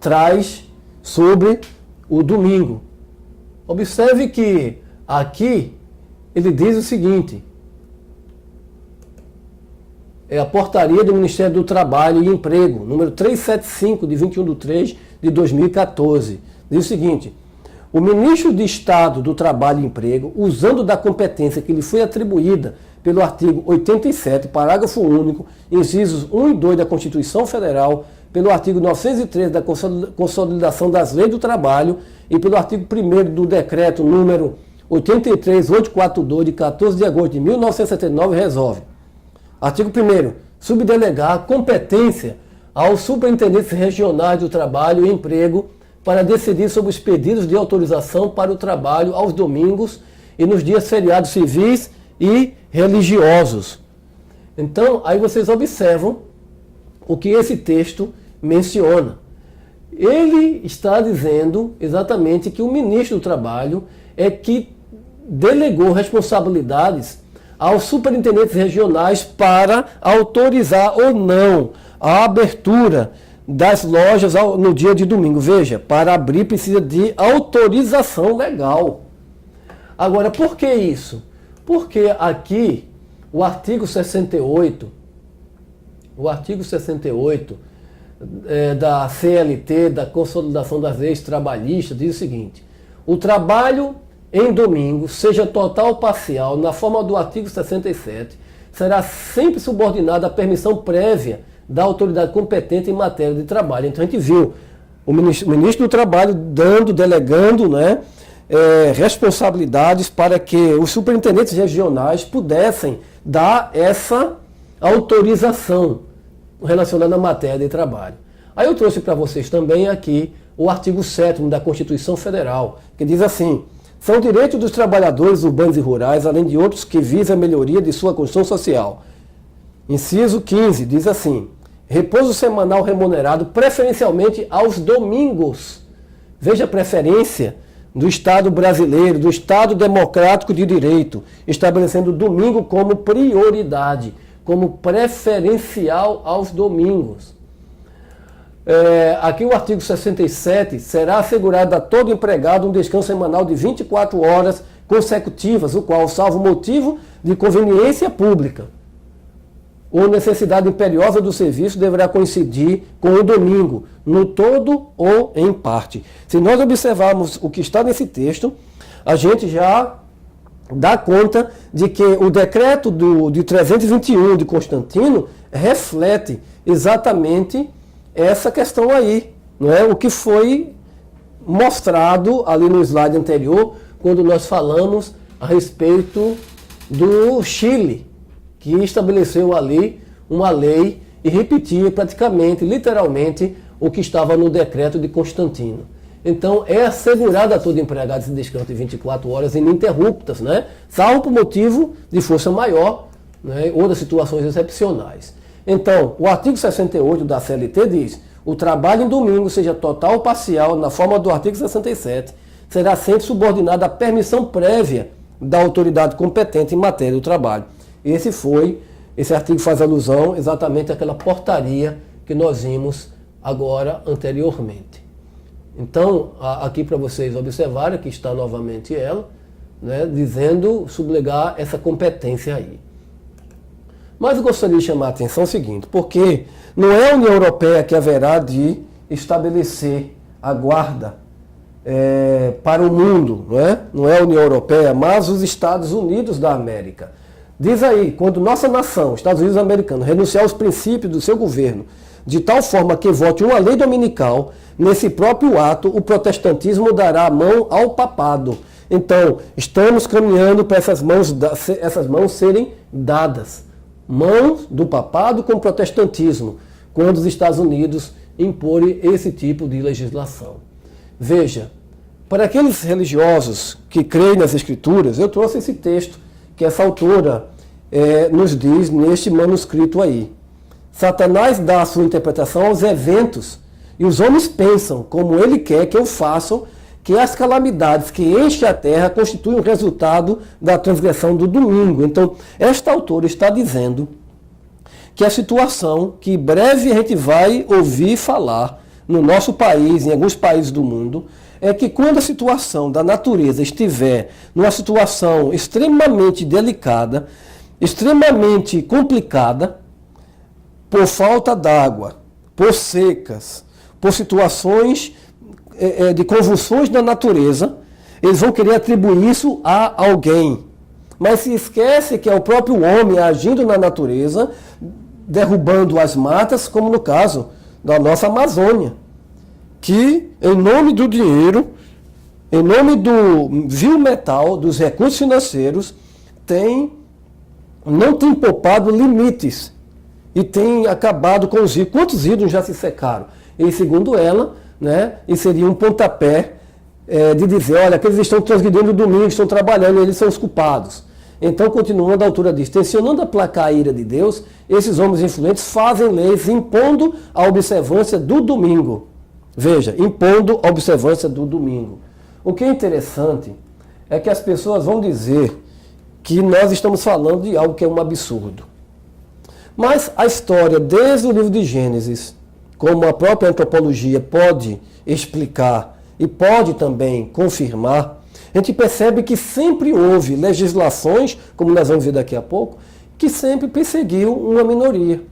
traz sobre o domingo. Observe que aqui ele diz o seguinte: é a portaria do Ministério do Trabalho e Emprego, número 375, de 21/3 de 2014. Diz o seguinte: o ministro de Estado do Trabalho e Emprego, usando da competência que lhe foi atribuída pelo artigo 87, parágrafo único, incisos 1 e 2 da Constituição Federal, pelo artigo 913 da Consolidação das Leis do Trabalho e pelo artigo 1º do Decreto número 83842, de 14 de agosto de 1979, resolve. Artigo 1º. Subdelegar competência aos superintendentes regionais do trabalho e emprego para decidir sobre os pedidos de autorização para o trabalho aos domingos e nos dias feriados civis e religiosos. Então, aí vocês observam o que esse texto menciona. Ele está dizendo exatamente que o ministro do Trabalho é que delegou responsabilidades aos superintendentes regionais para autorizar ou não a abertura das lojas no dia de domingo. Veja, para abrir precisa de autorização legal. Agora, por que isso? Porque aqui o artigo 68 da CLT, da Consolidação das Leis Trabalhistas, diz o seguinte: o trabalho em domingo, seja total ou parcial, na forma do artigo 67, será sempre subordinado à permissão prévia da autoridade competente em matéria de trabalho. Então a gente viu o ministro do Trabalho delegando, responsabilidades para que os superintendentes regionais pudessem dar essa autorização relacionada à matéria de trabalho. Aí eu trouxe para vocês também aqui o artigo 7º da Constituição Federal, que diz assim: são direitos dos trabalhadores urbanos e rurais, além de outros que visam a melhoria de sua condição social. Inciso 15 diz assim: repouso semanal remunerado preferencialmente aos domingos. Veja a preferência do Estado brasileiro, do Estado democrático de direito, estabelecendo o domingo como prioridade, como preferencial aos domingos. Aqui o artigo 67, será assegurado a todo empregado um descanso semanal de 24 horas consecutivas, o qual, salvo motivo de conveniência pública ou necessidade imperiosa do serviço, deverá coincidir com o domingo, no todo ou em parte. Se nós observarmos o que está nesse texto, a gente já dá conta de que o decreto de 321 de Constantino reflete exatamente essa questão aí, não é? O que foi mostrado ali no slide anterior, quando nós falamos a respeito do Chile, que estabeleceu ali uma lei e repetia praticamente, literalmente, o que estava no decreto de Constantino. Então, é assegurado a todo empregado esse descanso de 24 horas ininterruptas, salvo por motivo de força maior, ou das situações excepcionais. Então, o artigo 68 da CLT diz: o trabalho em domingo, seja total ou parcial, na forma do artigo 67, será sempre subordinado à permissão prévia da autoridade competente em matéria do trabalho. Esse artigo faz alusão exatamente àquela portaria que nós vimos agora anteriormente. Então, aqui para vocês observarem, aqui está novamente ela, né, dizendo, sublegar essa competência aí. Mas eu gostaria de chamar a atenção o seguinte, porque não é a União Europeia que haverá de estabelecer a guarda para o mundo, não é a União Europeia, mas os Estados Unidos da América. Diz aí, quando nossa nação, Estados Unidos americanos, renunciar aos princípios do seu governo, de tal forma que vote uma lei dominical, nesse próprio ato o protestantismo dará a mão ao papado. Então, estamos caminhando para essas mãos serem dadas. Mãos do papado com o protestantismo, quando os Estados Unidos imporem esse tipo de legislação. Veja, para aqueles religiosos que creem nas Escrituras, eu trouxe esse texto que essa autora nos diz neste manuscrito aí. Satanás dá a sua interpretação aos eventos e os homens pensam, como ele quer que eu faça, que as calamidades que enchem a terra constituem o resultado da transgressão do domingo. Então, esta autora está dizendo que a situação que breve a gente vai ouvir falar no nosso país, em alguns países do mundo, é que quando a situação da natureza estiver numa situação extremamente delicada, extremamente complicada, por falta d'água, por secas, por situações de convulsões da natureza, eles vão querer atribuir isso a alguém. Mas se esquece que é o próprio homem agindo na natureza, derrubando as matas, como no caso da nossa Amazônia, que em nome do dinheiro, em nome do vil metal, dos recursos financeiros, não tem poupado limites e tem acabado com os rios. Quantos rios já se secaram? E segundo ela, e seria um pontapé de dizer, olha, que eles estão transgredindo o domingo, estão trabalhando, eles são os culpados. Então, continuando, a autora diz, tensionando aplacar a ira de Deus, esses homens influentes fazem leis impondo a observância do domingo. Veja, impondo a observância do domingo. O que é interessante é que as pessoas vão dizer que nós estamos falando de algo que é um absurdo. Mas a história, desde o livro de Gênesis, como a própria antropologia pode explicar e pode também confirmar, a gente percebe que sempre houve legislações, como nós vamos ver daqui a pouco, que sempre perseguiu uma minoria.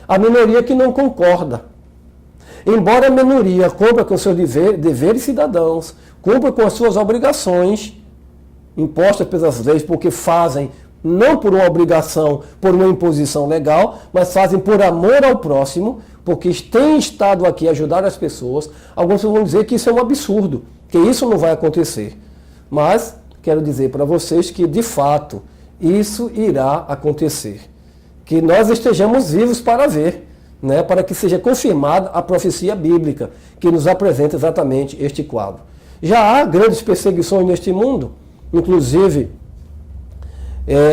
A minoria que não concorda. Embora a minoria cumpra com seus deveres cidadãos, cumpra com as suas obrigações impostas pelas leis, porque fazem não por uma obrigação, por uma imposição legal, mas fazem por amor ao próximo, porque têm estado aqui a ajudar as pessoas. Alguns vão dizer que isso é um absurdo, que isso não vai acontecer. Mas quero dizer para vocês que, de fato, isso irá acontecer. Que nós estejamos vivos para ver, para que seja confirmada a profecia bíblica, que nos apresenta exatamente este quadro. Já há grandes perseguições neste mundo, inclusive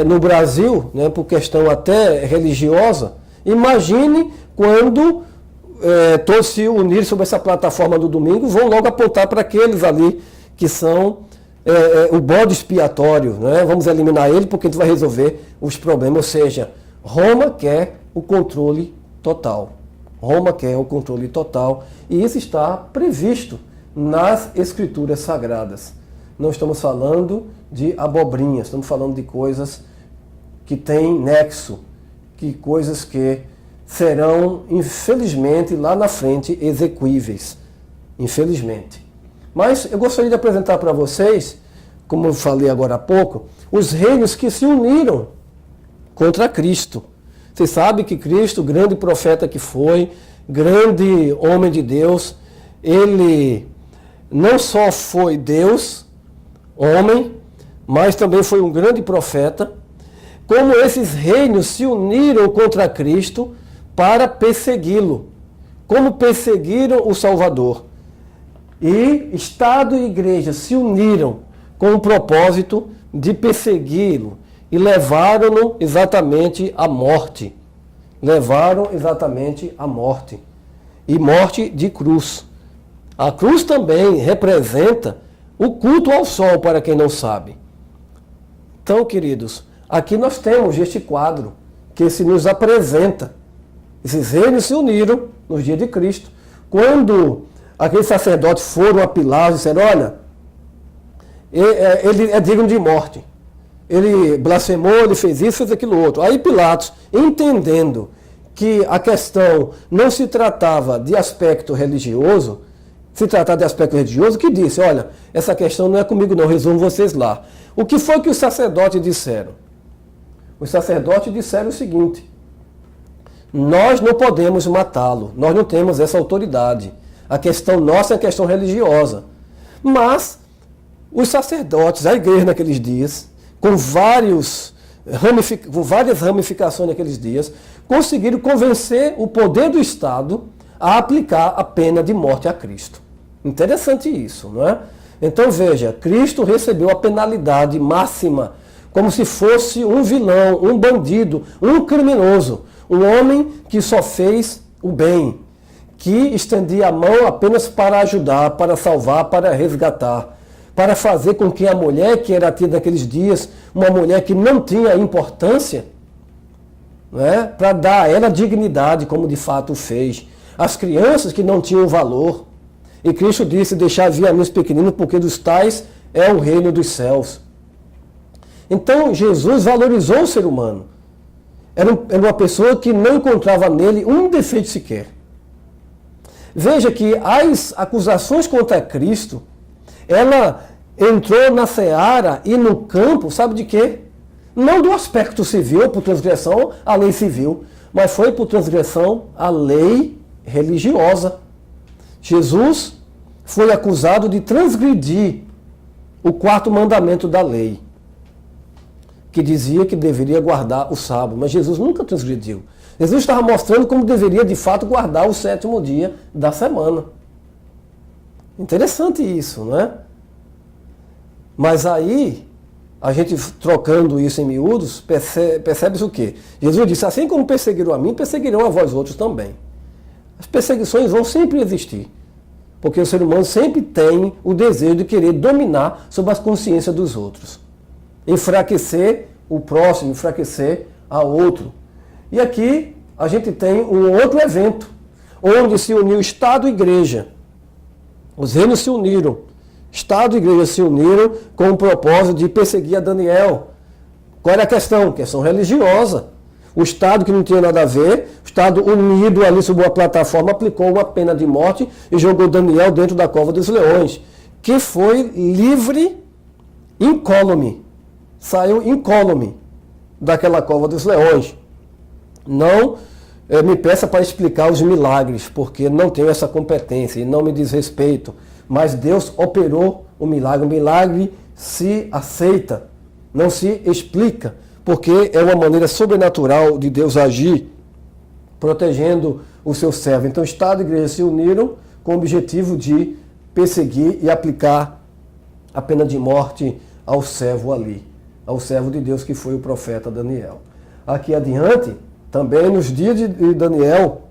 no Brasil, por questão até religiosa. Imagine quando todos se unirem sobre essa plataforma do domingo, vão logo apontar para aqueles ali que são o bode expiatório, vamos eliminar ele porque a gente vai resolver os problemas. Ou seja, Roma quer o controle total. Roma quer o controle total e isso está previsto nas Escrituras Sagradas. Não estamos falando de abobrinhas, estamos falando de coisas que têm nexo, coisas que serão, infelizmente, lá na frente, execuíveis. Infelizmente. Mas eu gostaria de apresentar para vocês, como eu falei agora há pouco, os reinos que se uniram contra Cristo. Vocês sabem que Cristo, grande profeta que foi, grande homem de Deus, ele não só foi Deus, homem, mas também foi um grande profeta. Como esses reinos se uniram contra Cristo para persegui-lo. Como perseguiram o Salvador. E Estado e Igreja se uniram com o propósito de persegui-lo e levaram-no exatamente à morte. Levaram exatamente à morte. E morte de cruz. A cruz também representa o culto ao sol, para quem não sabe. Então, queridos, aqui nós temos este quadro que se nos apresenta. Esses reinos se uniram nos dias de Cristo. Quando aqueles sacerdotes foram a Pilatos e disseram, olha, ele é digno de morte. Ele blasfemou, ele fez isso, fez aquilo outro. Aí Pilatos, entendendo que a questão não se tratava de aspecto religioso, que disse, olha, essa questão não é comigo não, resolvam vocês lá. O que foi que os sacerdotes disseram? Os sacerdotes disseram o seguinte, nós não podemos matá-lo, nós não temos essa autoridade. A questão nossa é a questão religiosa. Mas os sacerdotes, a igreja naqueles dias, com várias ramificações naqueles dias, conseguiram convencer o poder do Estado a aplicar a pena de morte a Cristo. Interessante isso, não é? Então veja, Cristo recebeu a penalidade máxima, como se fosse um vilão, um bandido, um criminoso, um homem que só fez o bem, que estendia a mão apenas para ajudar, para salvar, para resgatar, para fazer com que a mulher que era tida naqueles dias, uma mulher que não tinha importância, né, para dar a ela dignidade, como de fato fez. As crianças que não tinham valor. E Cristo disse, deixar vir a mim os pequeninos, porque dos tais é o reino dos céus. Então Jesus valorizou o ser humano. Era uma pessoa que não encontrava nele um defeito sequer. Veja que as acusações contra Cristo, ela entrou na seara e no campo, sabe de quê? Não do aspecto civil, por transgressão à lei civil, mas foi por transgressão à lei religiosa. Jesus foi acusado de transgredir o 4º mandamento da lei, que dizia que deveria guardar o sábado, mas Jesus nunca transgrediu. Jesus estava mostrando como deveria de fato guardar o 7º dia da semana. Interessante isso, não é? Mas aí, a gente trocando isso em miúdos, percebe-se o quê? Jesus disse, assim como perseguiram a mim, perseguirão a vós outros também. As perseguições vão sempre existir, porque o ser humano sempre tem o desejo de querer dominar sobre as consciências dos outros. Enfraquecer o próximo, enfraquecer a outro. E aqui a gente tem um outro evento, onde se uniu Estado e Igreja. Os reinos se uniram. Estado e Igreja se uniram com o propósito de perseguir a Daniel. Qual era a questão? Questão religiosa. O Estado, que não tinha nada a ver, o Estado unido ali sob uma plataforma, aplicou uma pena de morte e jogou Daniel dentro da cova dos leões, que foi livre, incólume. Saiu incólume daquela cova dos leões. Não me peça para explicar os milagres, porque não tenho essa competência e não me diz respeito. Mas Deus operou o milagre. O milagre se aceita, não se explica, porque é uma maneira sobrenatural de Deus agir, protegendo o seu servo. Então, Estado e Igreja se uniram com o objetivo de perseguir e aplicar a pena de morte ao servo ali, ao servo de Deus que foi o profeta Daniel. Aqui adiante, também nos dias de Daniel,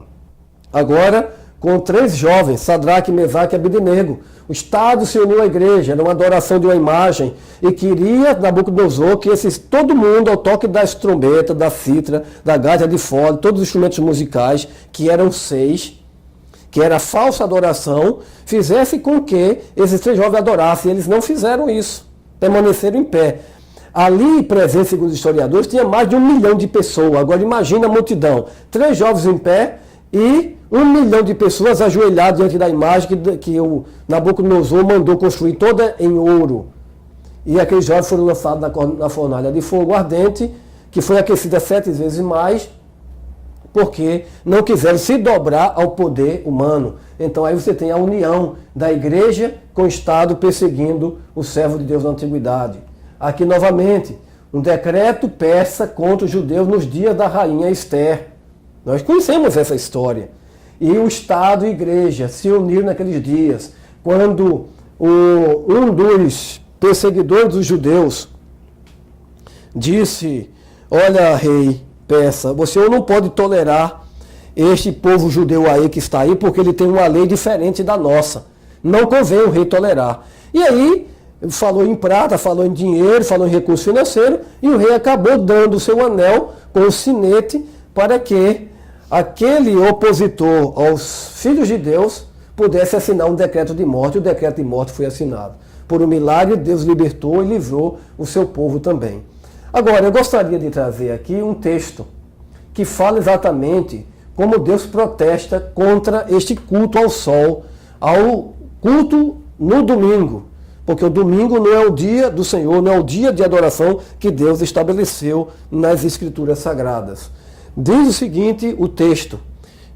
agora com 3 jovens, Sadraque, Mesaque e Abednego. O Estado se uniu à igreja, era uma adoração de uma imagem, e queria Nabucodonosor que todo mundo, ao toque das trombetas, da cítara, da gaita de fole, todos os instrumentos musicais, que eram 6, que era falsa adoração, fizesse com que esses 3 jovens adorassem. Eles não fizeram isso, permaneceram em pé. Ali, presente, segundo os historiadores, tinha mais de 1 milhão de pessoas. Agora imagina a multidão, 3 jovens em pé e 1 milhão de pessoas ajoelhadas diante da imagem que o Nabucodonosor mandou construir toda em ouro. E aqueles jovens foram lançados na fornalha de fogo ardente, que foi aquecida 7 vezes mais, porque não quiseram se dobrar ao poder humano. Então aí você tem a união da igreja com o Estado perseguindo o servo de Deus na antiguidade. Aqui novamente, um decreto persa contra os judeus nos dias da rainha Esther. Nós conhecemos essa história. E o Estado e a Igreja se uniram naqueles dias, quando um dos perseguidores dos judeus disse, olha, rei persa, você não pode tolerar este povo judeu aí que está aí, porque ele tem uma lei diferente da nossa. Não convém o rei tolerar. E aí, falou em prata, falou em dinheiro, falou em recurso financeiro, e o rei acabou dando o seu anel com o sinete para que aquele opositor aos filhos de Deus pudesse assinar um decreto de morte. O decreto de morte foi assinado. Por um milagre, Deus libertou e livrou o seu povo também. Agora, eu gostaria de trazer aqui um texto que fala exatamente como Deus protesta contra este culto ao sol, ao culto no domingo. Porque o domingo não é o dia do Senhor, não é o dia de adoração que Deus estabeleceu nas Escrituras Sagradas. Diz o seguinte, o texto: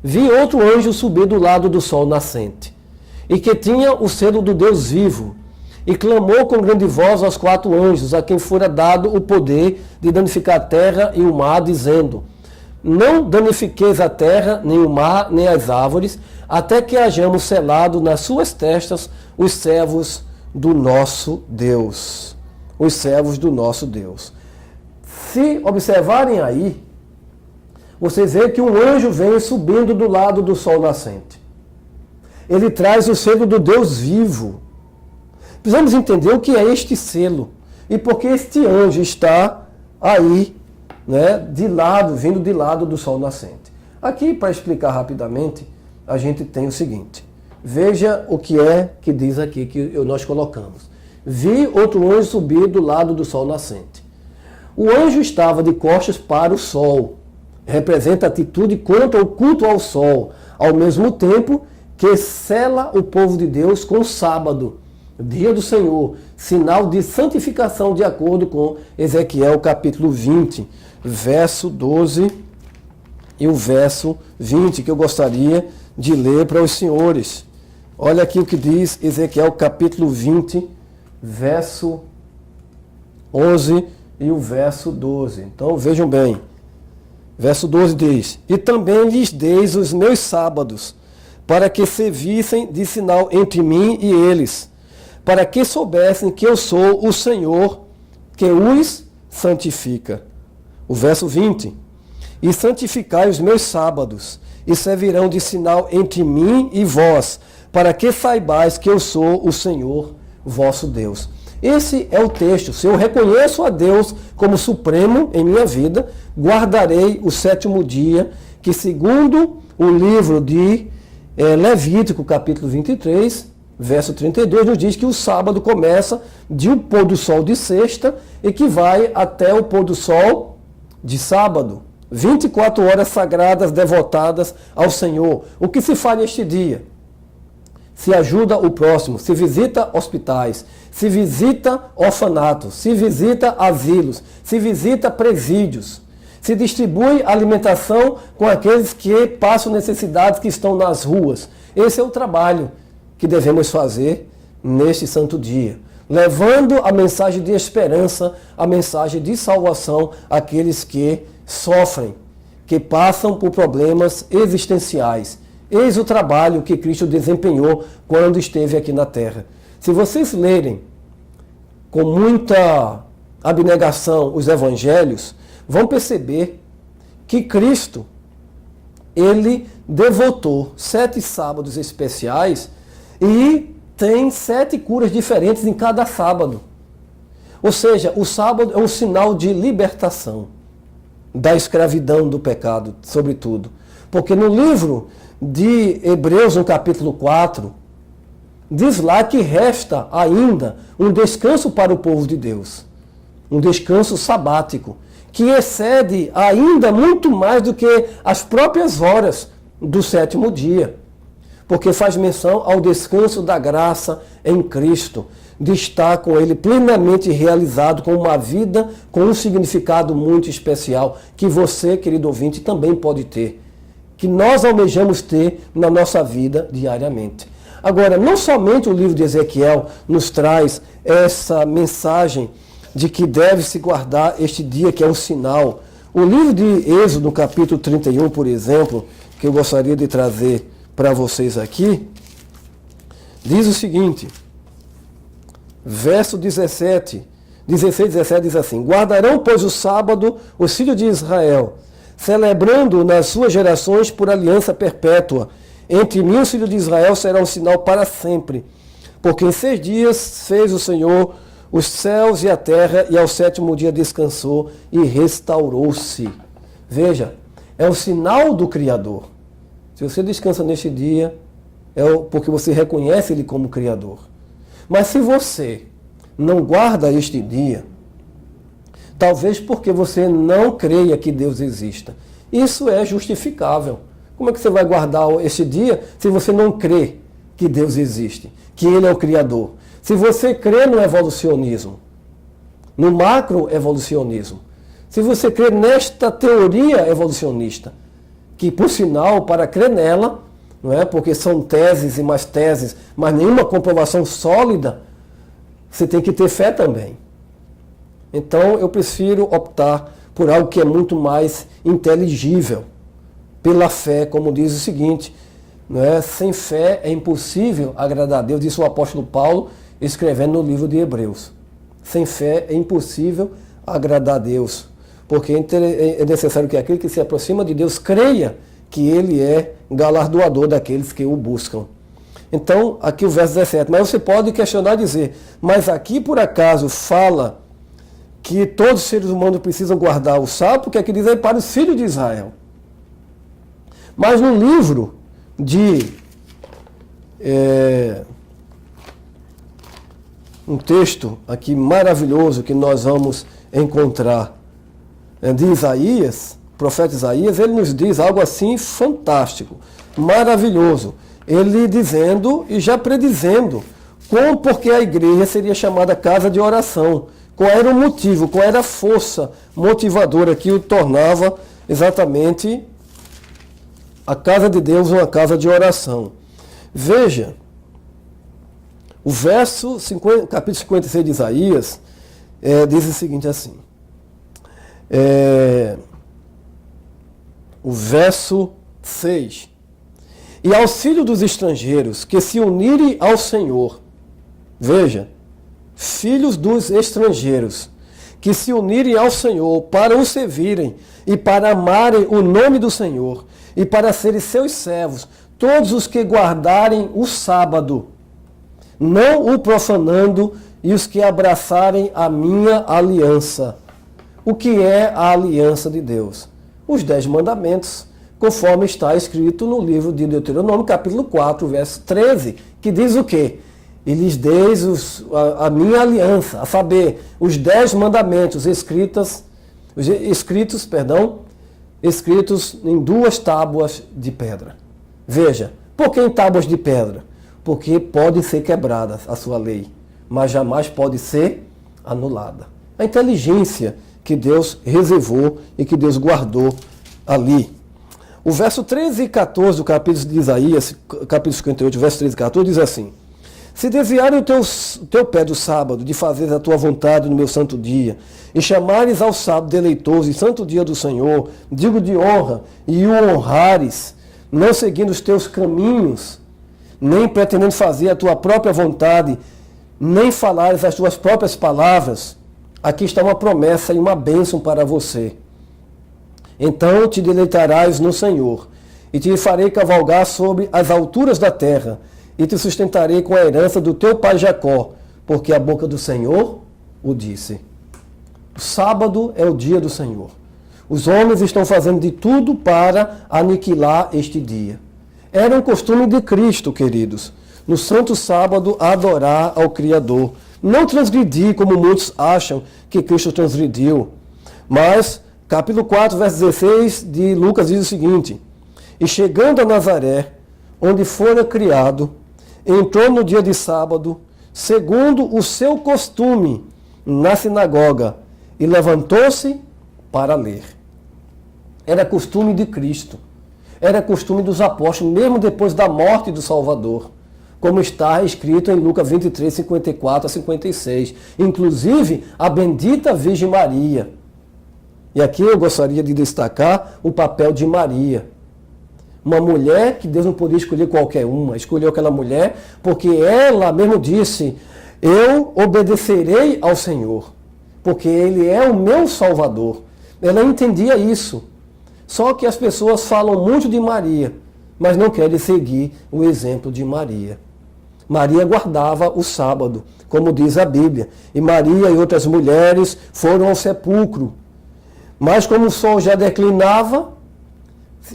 vi outro anjo subir do lado do sol nascente, e que tinha o selo do Deus vivo, e clamou com grande voz aos 4 anjos, a quem fora dado o poder de danificar a terra e o mar, dizendo: não danifiqueis a terra, nem o mar, nem as árvores, até que hajamos selado nas suas testas os servos do nosso Deus. Os servos do nosso Deus. Se observarem aí, vocês veem que um anjo vem subindo do lado do sol nascente. Ele traz o selo do Deus vivo. Precisamos entender o que é este selo e por que este anjo está aí, né, vindo de lado do sol nascente. Aqui, para explicar rapidamente, a gente tem o seguinte. Veja o que é que diz aqui, que nós colocamos. Vi outro anjo subir do lado do sol nascente. O anjo estava de costas para o sol. Representa a atitude contra o culto ao sol, ao mesmo tempo que sela o povo de Deus com o sábado, dia do Senhor, sinal de santificação, de acordo com Ezequiel capítulo 20, verso 12 e o verso 20, que eu gostaria de ler para os senhores. Olha aqui o que diz Ezequiel capítulo 20, verso 11 e o verso 12. Então vejam bem. Verso 12 diz: e também lhes deis os meus sábados, para que servissem de sinal entre mim e eles, para que soubessem que eu sou o Senhor, que os santifica. O verso 20: e santificai os meus sábados, e servirão de sinal entre mim e vós, para que saibais que eu sou o Senhor, vosso Deus. Esse é o texto. Se eu reconheço a Deus como supremo em minha vida, guardarei o 7º dia, que segundo o livro de Levítico, capítulo 23, verso 32, nos diz que o sábado começa de um pôr do sol de sexta e que vai até o pôr do sol de sábado. 24 horas sagradas devotadas ao Senhor. O que se faz neste dia? Se ajuda o próximo, se visita hospitais, se visita orfanatos, se visita asilos, se visita presídios, se distribui alimentação com aqueles que passam necessidades, que estão nas ruas. Esse é o trabalho que devemos fazer neste santo dia, levando a mensagem de esperança, a mensagem de salvação àqueles que sofrem, que passam por problemas existenciais. Eis o trabalho que Cristo desempenhou quando esteve aqui na terra. Se vocês lerem com muita abnegação os evangelhos, vão perceber que Cristo, ele devotou 7 sábados especiais e tem 7 curas diferentes em cada sábado. Ou seja, o sábado é um sinal de libertação da escravidão do pecado, sobretudo. Porque no livro de Hebreus, no capítulo 4, diz lá que resta ainda um descanso para o povo de Deus. Um descanso sabático, que excede ainda muito mais do que as próprias horas do 7º dia. Porque faz menção ao descanso da graça em Cristo, de estar com Ele plenamente realizado, com uma vida com um significado muito especial, que você, querido ouvinte, também pode ter, que nós almejamos ter na nossa vida diariamente. Agora, não somente o livro de Ezequiel nos traz essa mensagem de que deve-se guardar este dia, que é um sinal. O livro de Êxodo, no capítulo 31, por exemplo, que eu gostaria de trazer para vocês aqui, diz o seguinte, verso 16 e 17 diz assim: guardarão, pois, o sábado os filhos de Israel, celebrando nas suas gerações por aliança perpétua. Entre mim e os filhos de Israel será um sinal para sempre. Porque em 6 dias fez o Senhor os céus e a terra, e ao 7º dia descansou e restaurou-se. Veja, é o sinal do Criador. Se você descansa neste dia, porque você reconhece Ele como Criador. Mas se você não guarda este dia, talvez porque você não creia que Deus exista. Isso é justificável. Como é que você vai guardar este dia se você não crê que Deus existe, que Ele é o Criador? Se você crê no evolucionismo, no macroevolucionismo, se você crê nesta teoria evolucionista, que por sinal, para crer nela, não é? Porque são teses e mais teses, mas nenhuma comprovação sólida, você tem que ter fé também. Então eu prefiro optar por algo que é muito mais inteligível, pela fé, como diz o seguinte, não é? Sem fé é impossível agradar a Deus, disse o apóstolo Paulo, escrevendo no livro de Hebreus. Sem fé é impossível agradar a Deus, porque é necessário que aquele que se aproxima de Deus creia que Ele é galardoador daqueles que o buscam. Então, aqui o verso 17, mas você pode questionar e dizer, mas aqui por acaso fala que todos os seres humanos precisam guardar o sábado, porque aqui diz aí para os filhos de Israel. Mas no livro de um texto aqui maravilhoso que nós vamos encontrar de Isaías, o profeta Isaías, ele nos diz algo assim fantástico, maravilhoso. Ele dizendo e já predizendo porque a igreja seria chamada casa de oração. Qual era o motivo, qual era a força motivadora que o tornava exatamente a casa de Deus uma casa de oração. Veja, o capítulo 56 de Isaías diz o seguinte assim, o verso 6, e aos filhos dos estrangeiros que se unirem ao Senhor, veja, filhos dos estrangeiros que se unirem ao Senhor para o servirem e para amarem o nome do Senhor e para serem seus servos, todos os que guardarem o sábado, não o profanando, e os que abraçarem a minha aliança. O que é a aliança de Deus? Os 10 mandamentos, conforme está escrito no livro de Deuteronômio, capítulo 4, verso 13, que diz o quê? E lhes deis a minha aliança, a saber, os 10 mandamentos escritos em 2 tábuas de pedra. Veja, por que em tábuas de pedra? Porque podem ser quebradas a sua lei, mas jamais pode ser anulada. A inteligência que Deus reservou e que Deus guardou ali. O verso 13 e 14 do capítulo de Isaías, capítulo 58, verso 13 e 14, diz assim, se desviarem o teu pé do sábado, de fazer a tua vontade no meu santo dia, e chamares ao sábado deleitoso e santo dia do Senhor, digo de honra, e o honrares, não seguindo os teus caminhos, nem pretendendo fazer a tua própria vontade, nem falares as tuas próprias palavras, aqui está uma promessa e uma bênção para você. Então te deleitarás no Senhor, e te farei cavalgar sobre as alturas da terra, e te sustentarei com a herança do teu pai Jacó, porque a boca do Senhor o disse. O sábado é o dia do Senhor. Os homens estão fazendo de tudo para aniquilar este dia. Era um costume de Cristo, queridos, no santo sábado adorar ao Criador. Não transgredir, como muitos acham que Cristo transgrediu. Mas, capítulo 4, verso 16 de Lucas diz o seguinte, e chegando a Nazaré, onde fora criado, entrou no dia de sábado, segundo o seu costume, na sinagoga, e levantou-se para ler. Era costume de Cristo. Era costume dos apóstolos, mesmo depois da morte do Salvador, como está escrito em Lucas 23, 54 a 56. Inclusive, a bendita Virgem Maria. E aqui eu gostaria de destacar o papel de Maria. Uma mulher que Deus não podia escolher qualquer uma, escolheu aquela mulher porque ela mesmo disse, eu obedecerei ao Senhor, porque Ele é o meu Salvador. Ela entendia isso. Só que as pessoas falam muito de Maria, mas não querem seguir o exemplo de Maria. Maria guardava o sábado, como diz a Bíblia. E Maria e outras mulheres foram ao sepulcro. Mas como o sol já declinava,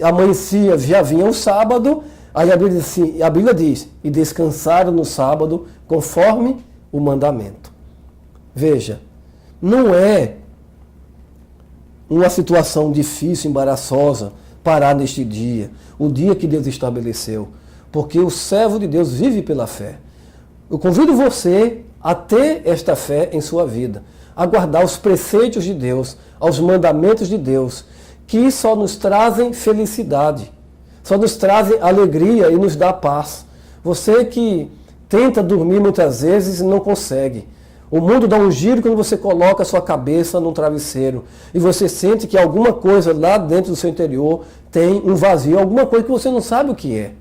amanhecia, já vinha o sábado, aí a Bíblia diz, e descansaram no sábado, conforme o mandamento. Veja, não é uma situação difícil, embaraçosa, parar neste dia, o dia que Deus estabeleceu, porque o servo de Deus vive pela fé. Eu convido você a ter esta fé em sua vida, a guardar os preceitos de Deus, aos mandamentos de Deus, que só nos trazem felicidade, só nos trazem alegria e nos dá paz. Você que tenta dormir muitas vezes e não consegue. O mundo dá um giro quando você coloca a sua cabeça num travesseiro e você sente que alguma coisa lá dentro do seu interior tem um vazio, alguma coisa que você não sabe o que é.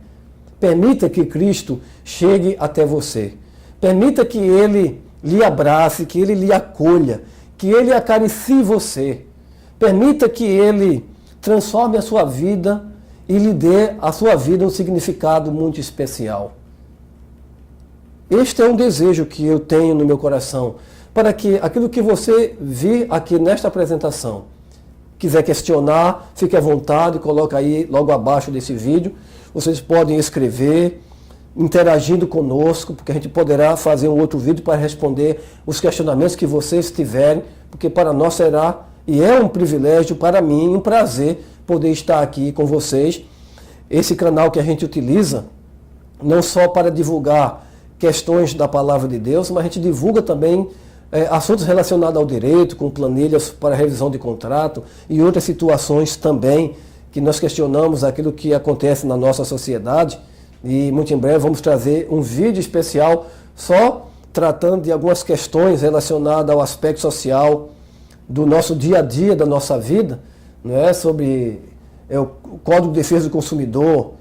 Permita que Cristo chegue até você. Permita que Ele lhe abrace, que Ele lhe acolha, que Ele acaricie você. Permita que Ele transforme a sua vida e lhe dê à sua vida um significado muito especial. Este é um desejo que eu tenho no meu coração, para que aquilo que você vir aqui nesta apresentação, quiser questionar, fique à vontade, coloca aí logo abaixo desse vídeo. Vocês podem escrever, interagindo conosco, porque a gente poderá fazer um outro vídeo para responder os questionamentos que vocês tiverem, porque para nós será, e é um privilégio para mim, um prazer poder estar aqui com vocês. Esse canal que a gente utiliza, não só para divulgar questões da palavra de Deus, mas a gente divulga também assuntos relacionados ao direito, com planilhas para revisão de contrato e outras situações também que nós questionamos aquilo que acontece na nossa sociedade. E muito em breve vamos trazer um vídeo especial só tratando de algumas questões relacionadas ao aspecto social do nosso dia a dia, da nossa vida, não é? Sobre o Código de Defesa do Consumidor,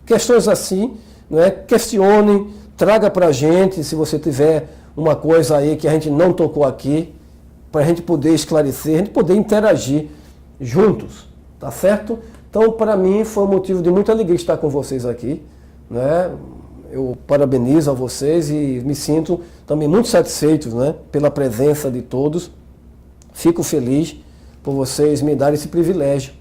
questões assim, não é? Questionem, traga para a gente, se você tiver uma coisa aí que a gente não tocou aqui, para a gente poder esclarecer, a gente poder interagir juntos, tá certo? Então, para mim, foi um motivo de muita alegria estar com vocês aqui, né? Eu parabenizo a vocês e me sinto também muito satisfeito, né, pela presença de todos. Fico feliz por vocês me darem esse privilégio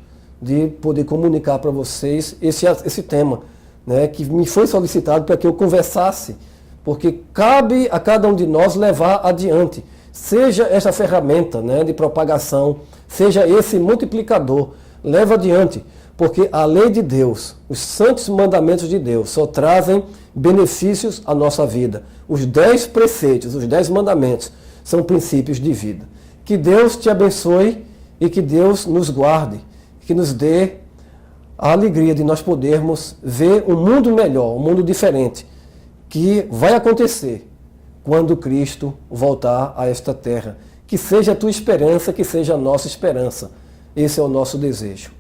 de poder comunicar para vocês esse tema, né, que me foi solicitado para que eu conversasse, porque cabe a cada um de nós levar adiante, seja essa ferramenta, né, de propagação, seja esse multiplicador, leva adiante, porque a lei de Deus, os santos mandamentos de Deus só trazem benefícios à nossa vida. Os 10 preceitos, os 10 mandamentos são princípios de vida. Que Deus te abençoe e que Deus nos guarde, que nos dê a alegria de nós podermos ver um mundo melhor, um mundo diferente, que vai acontecer quando Cristo voltar a esta terra. Que seja a tua esperança, que seja a nossa esperança. Esse é o nosso desejo.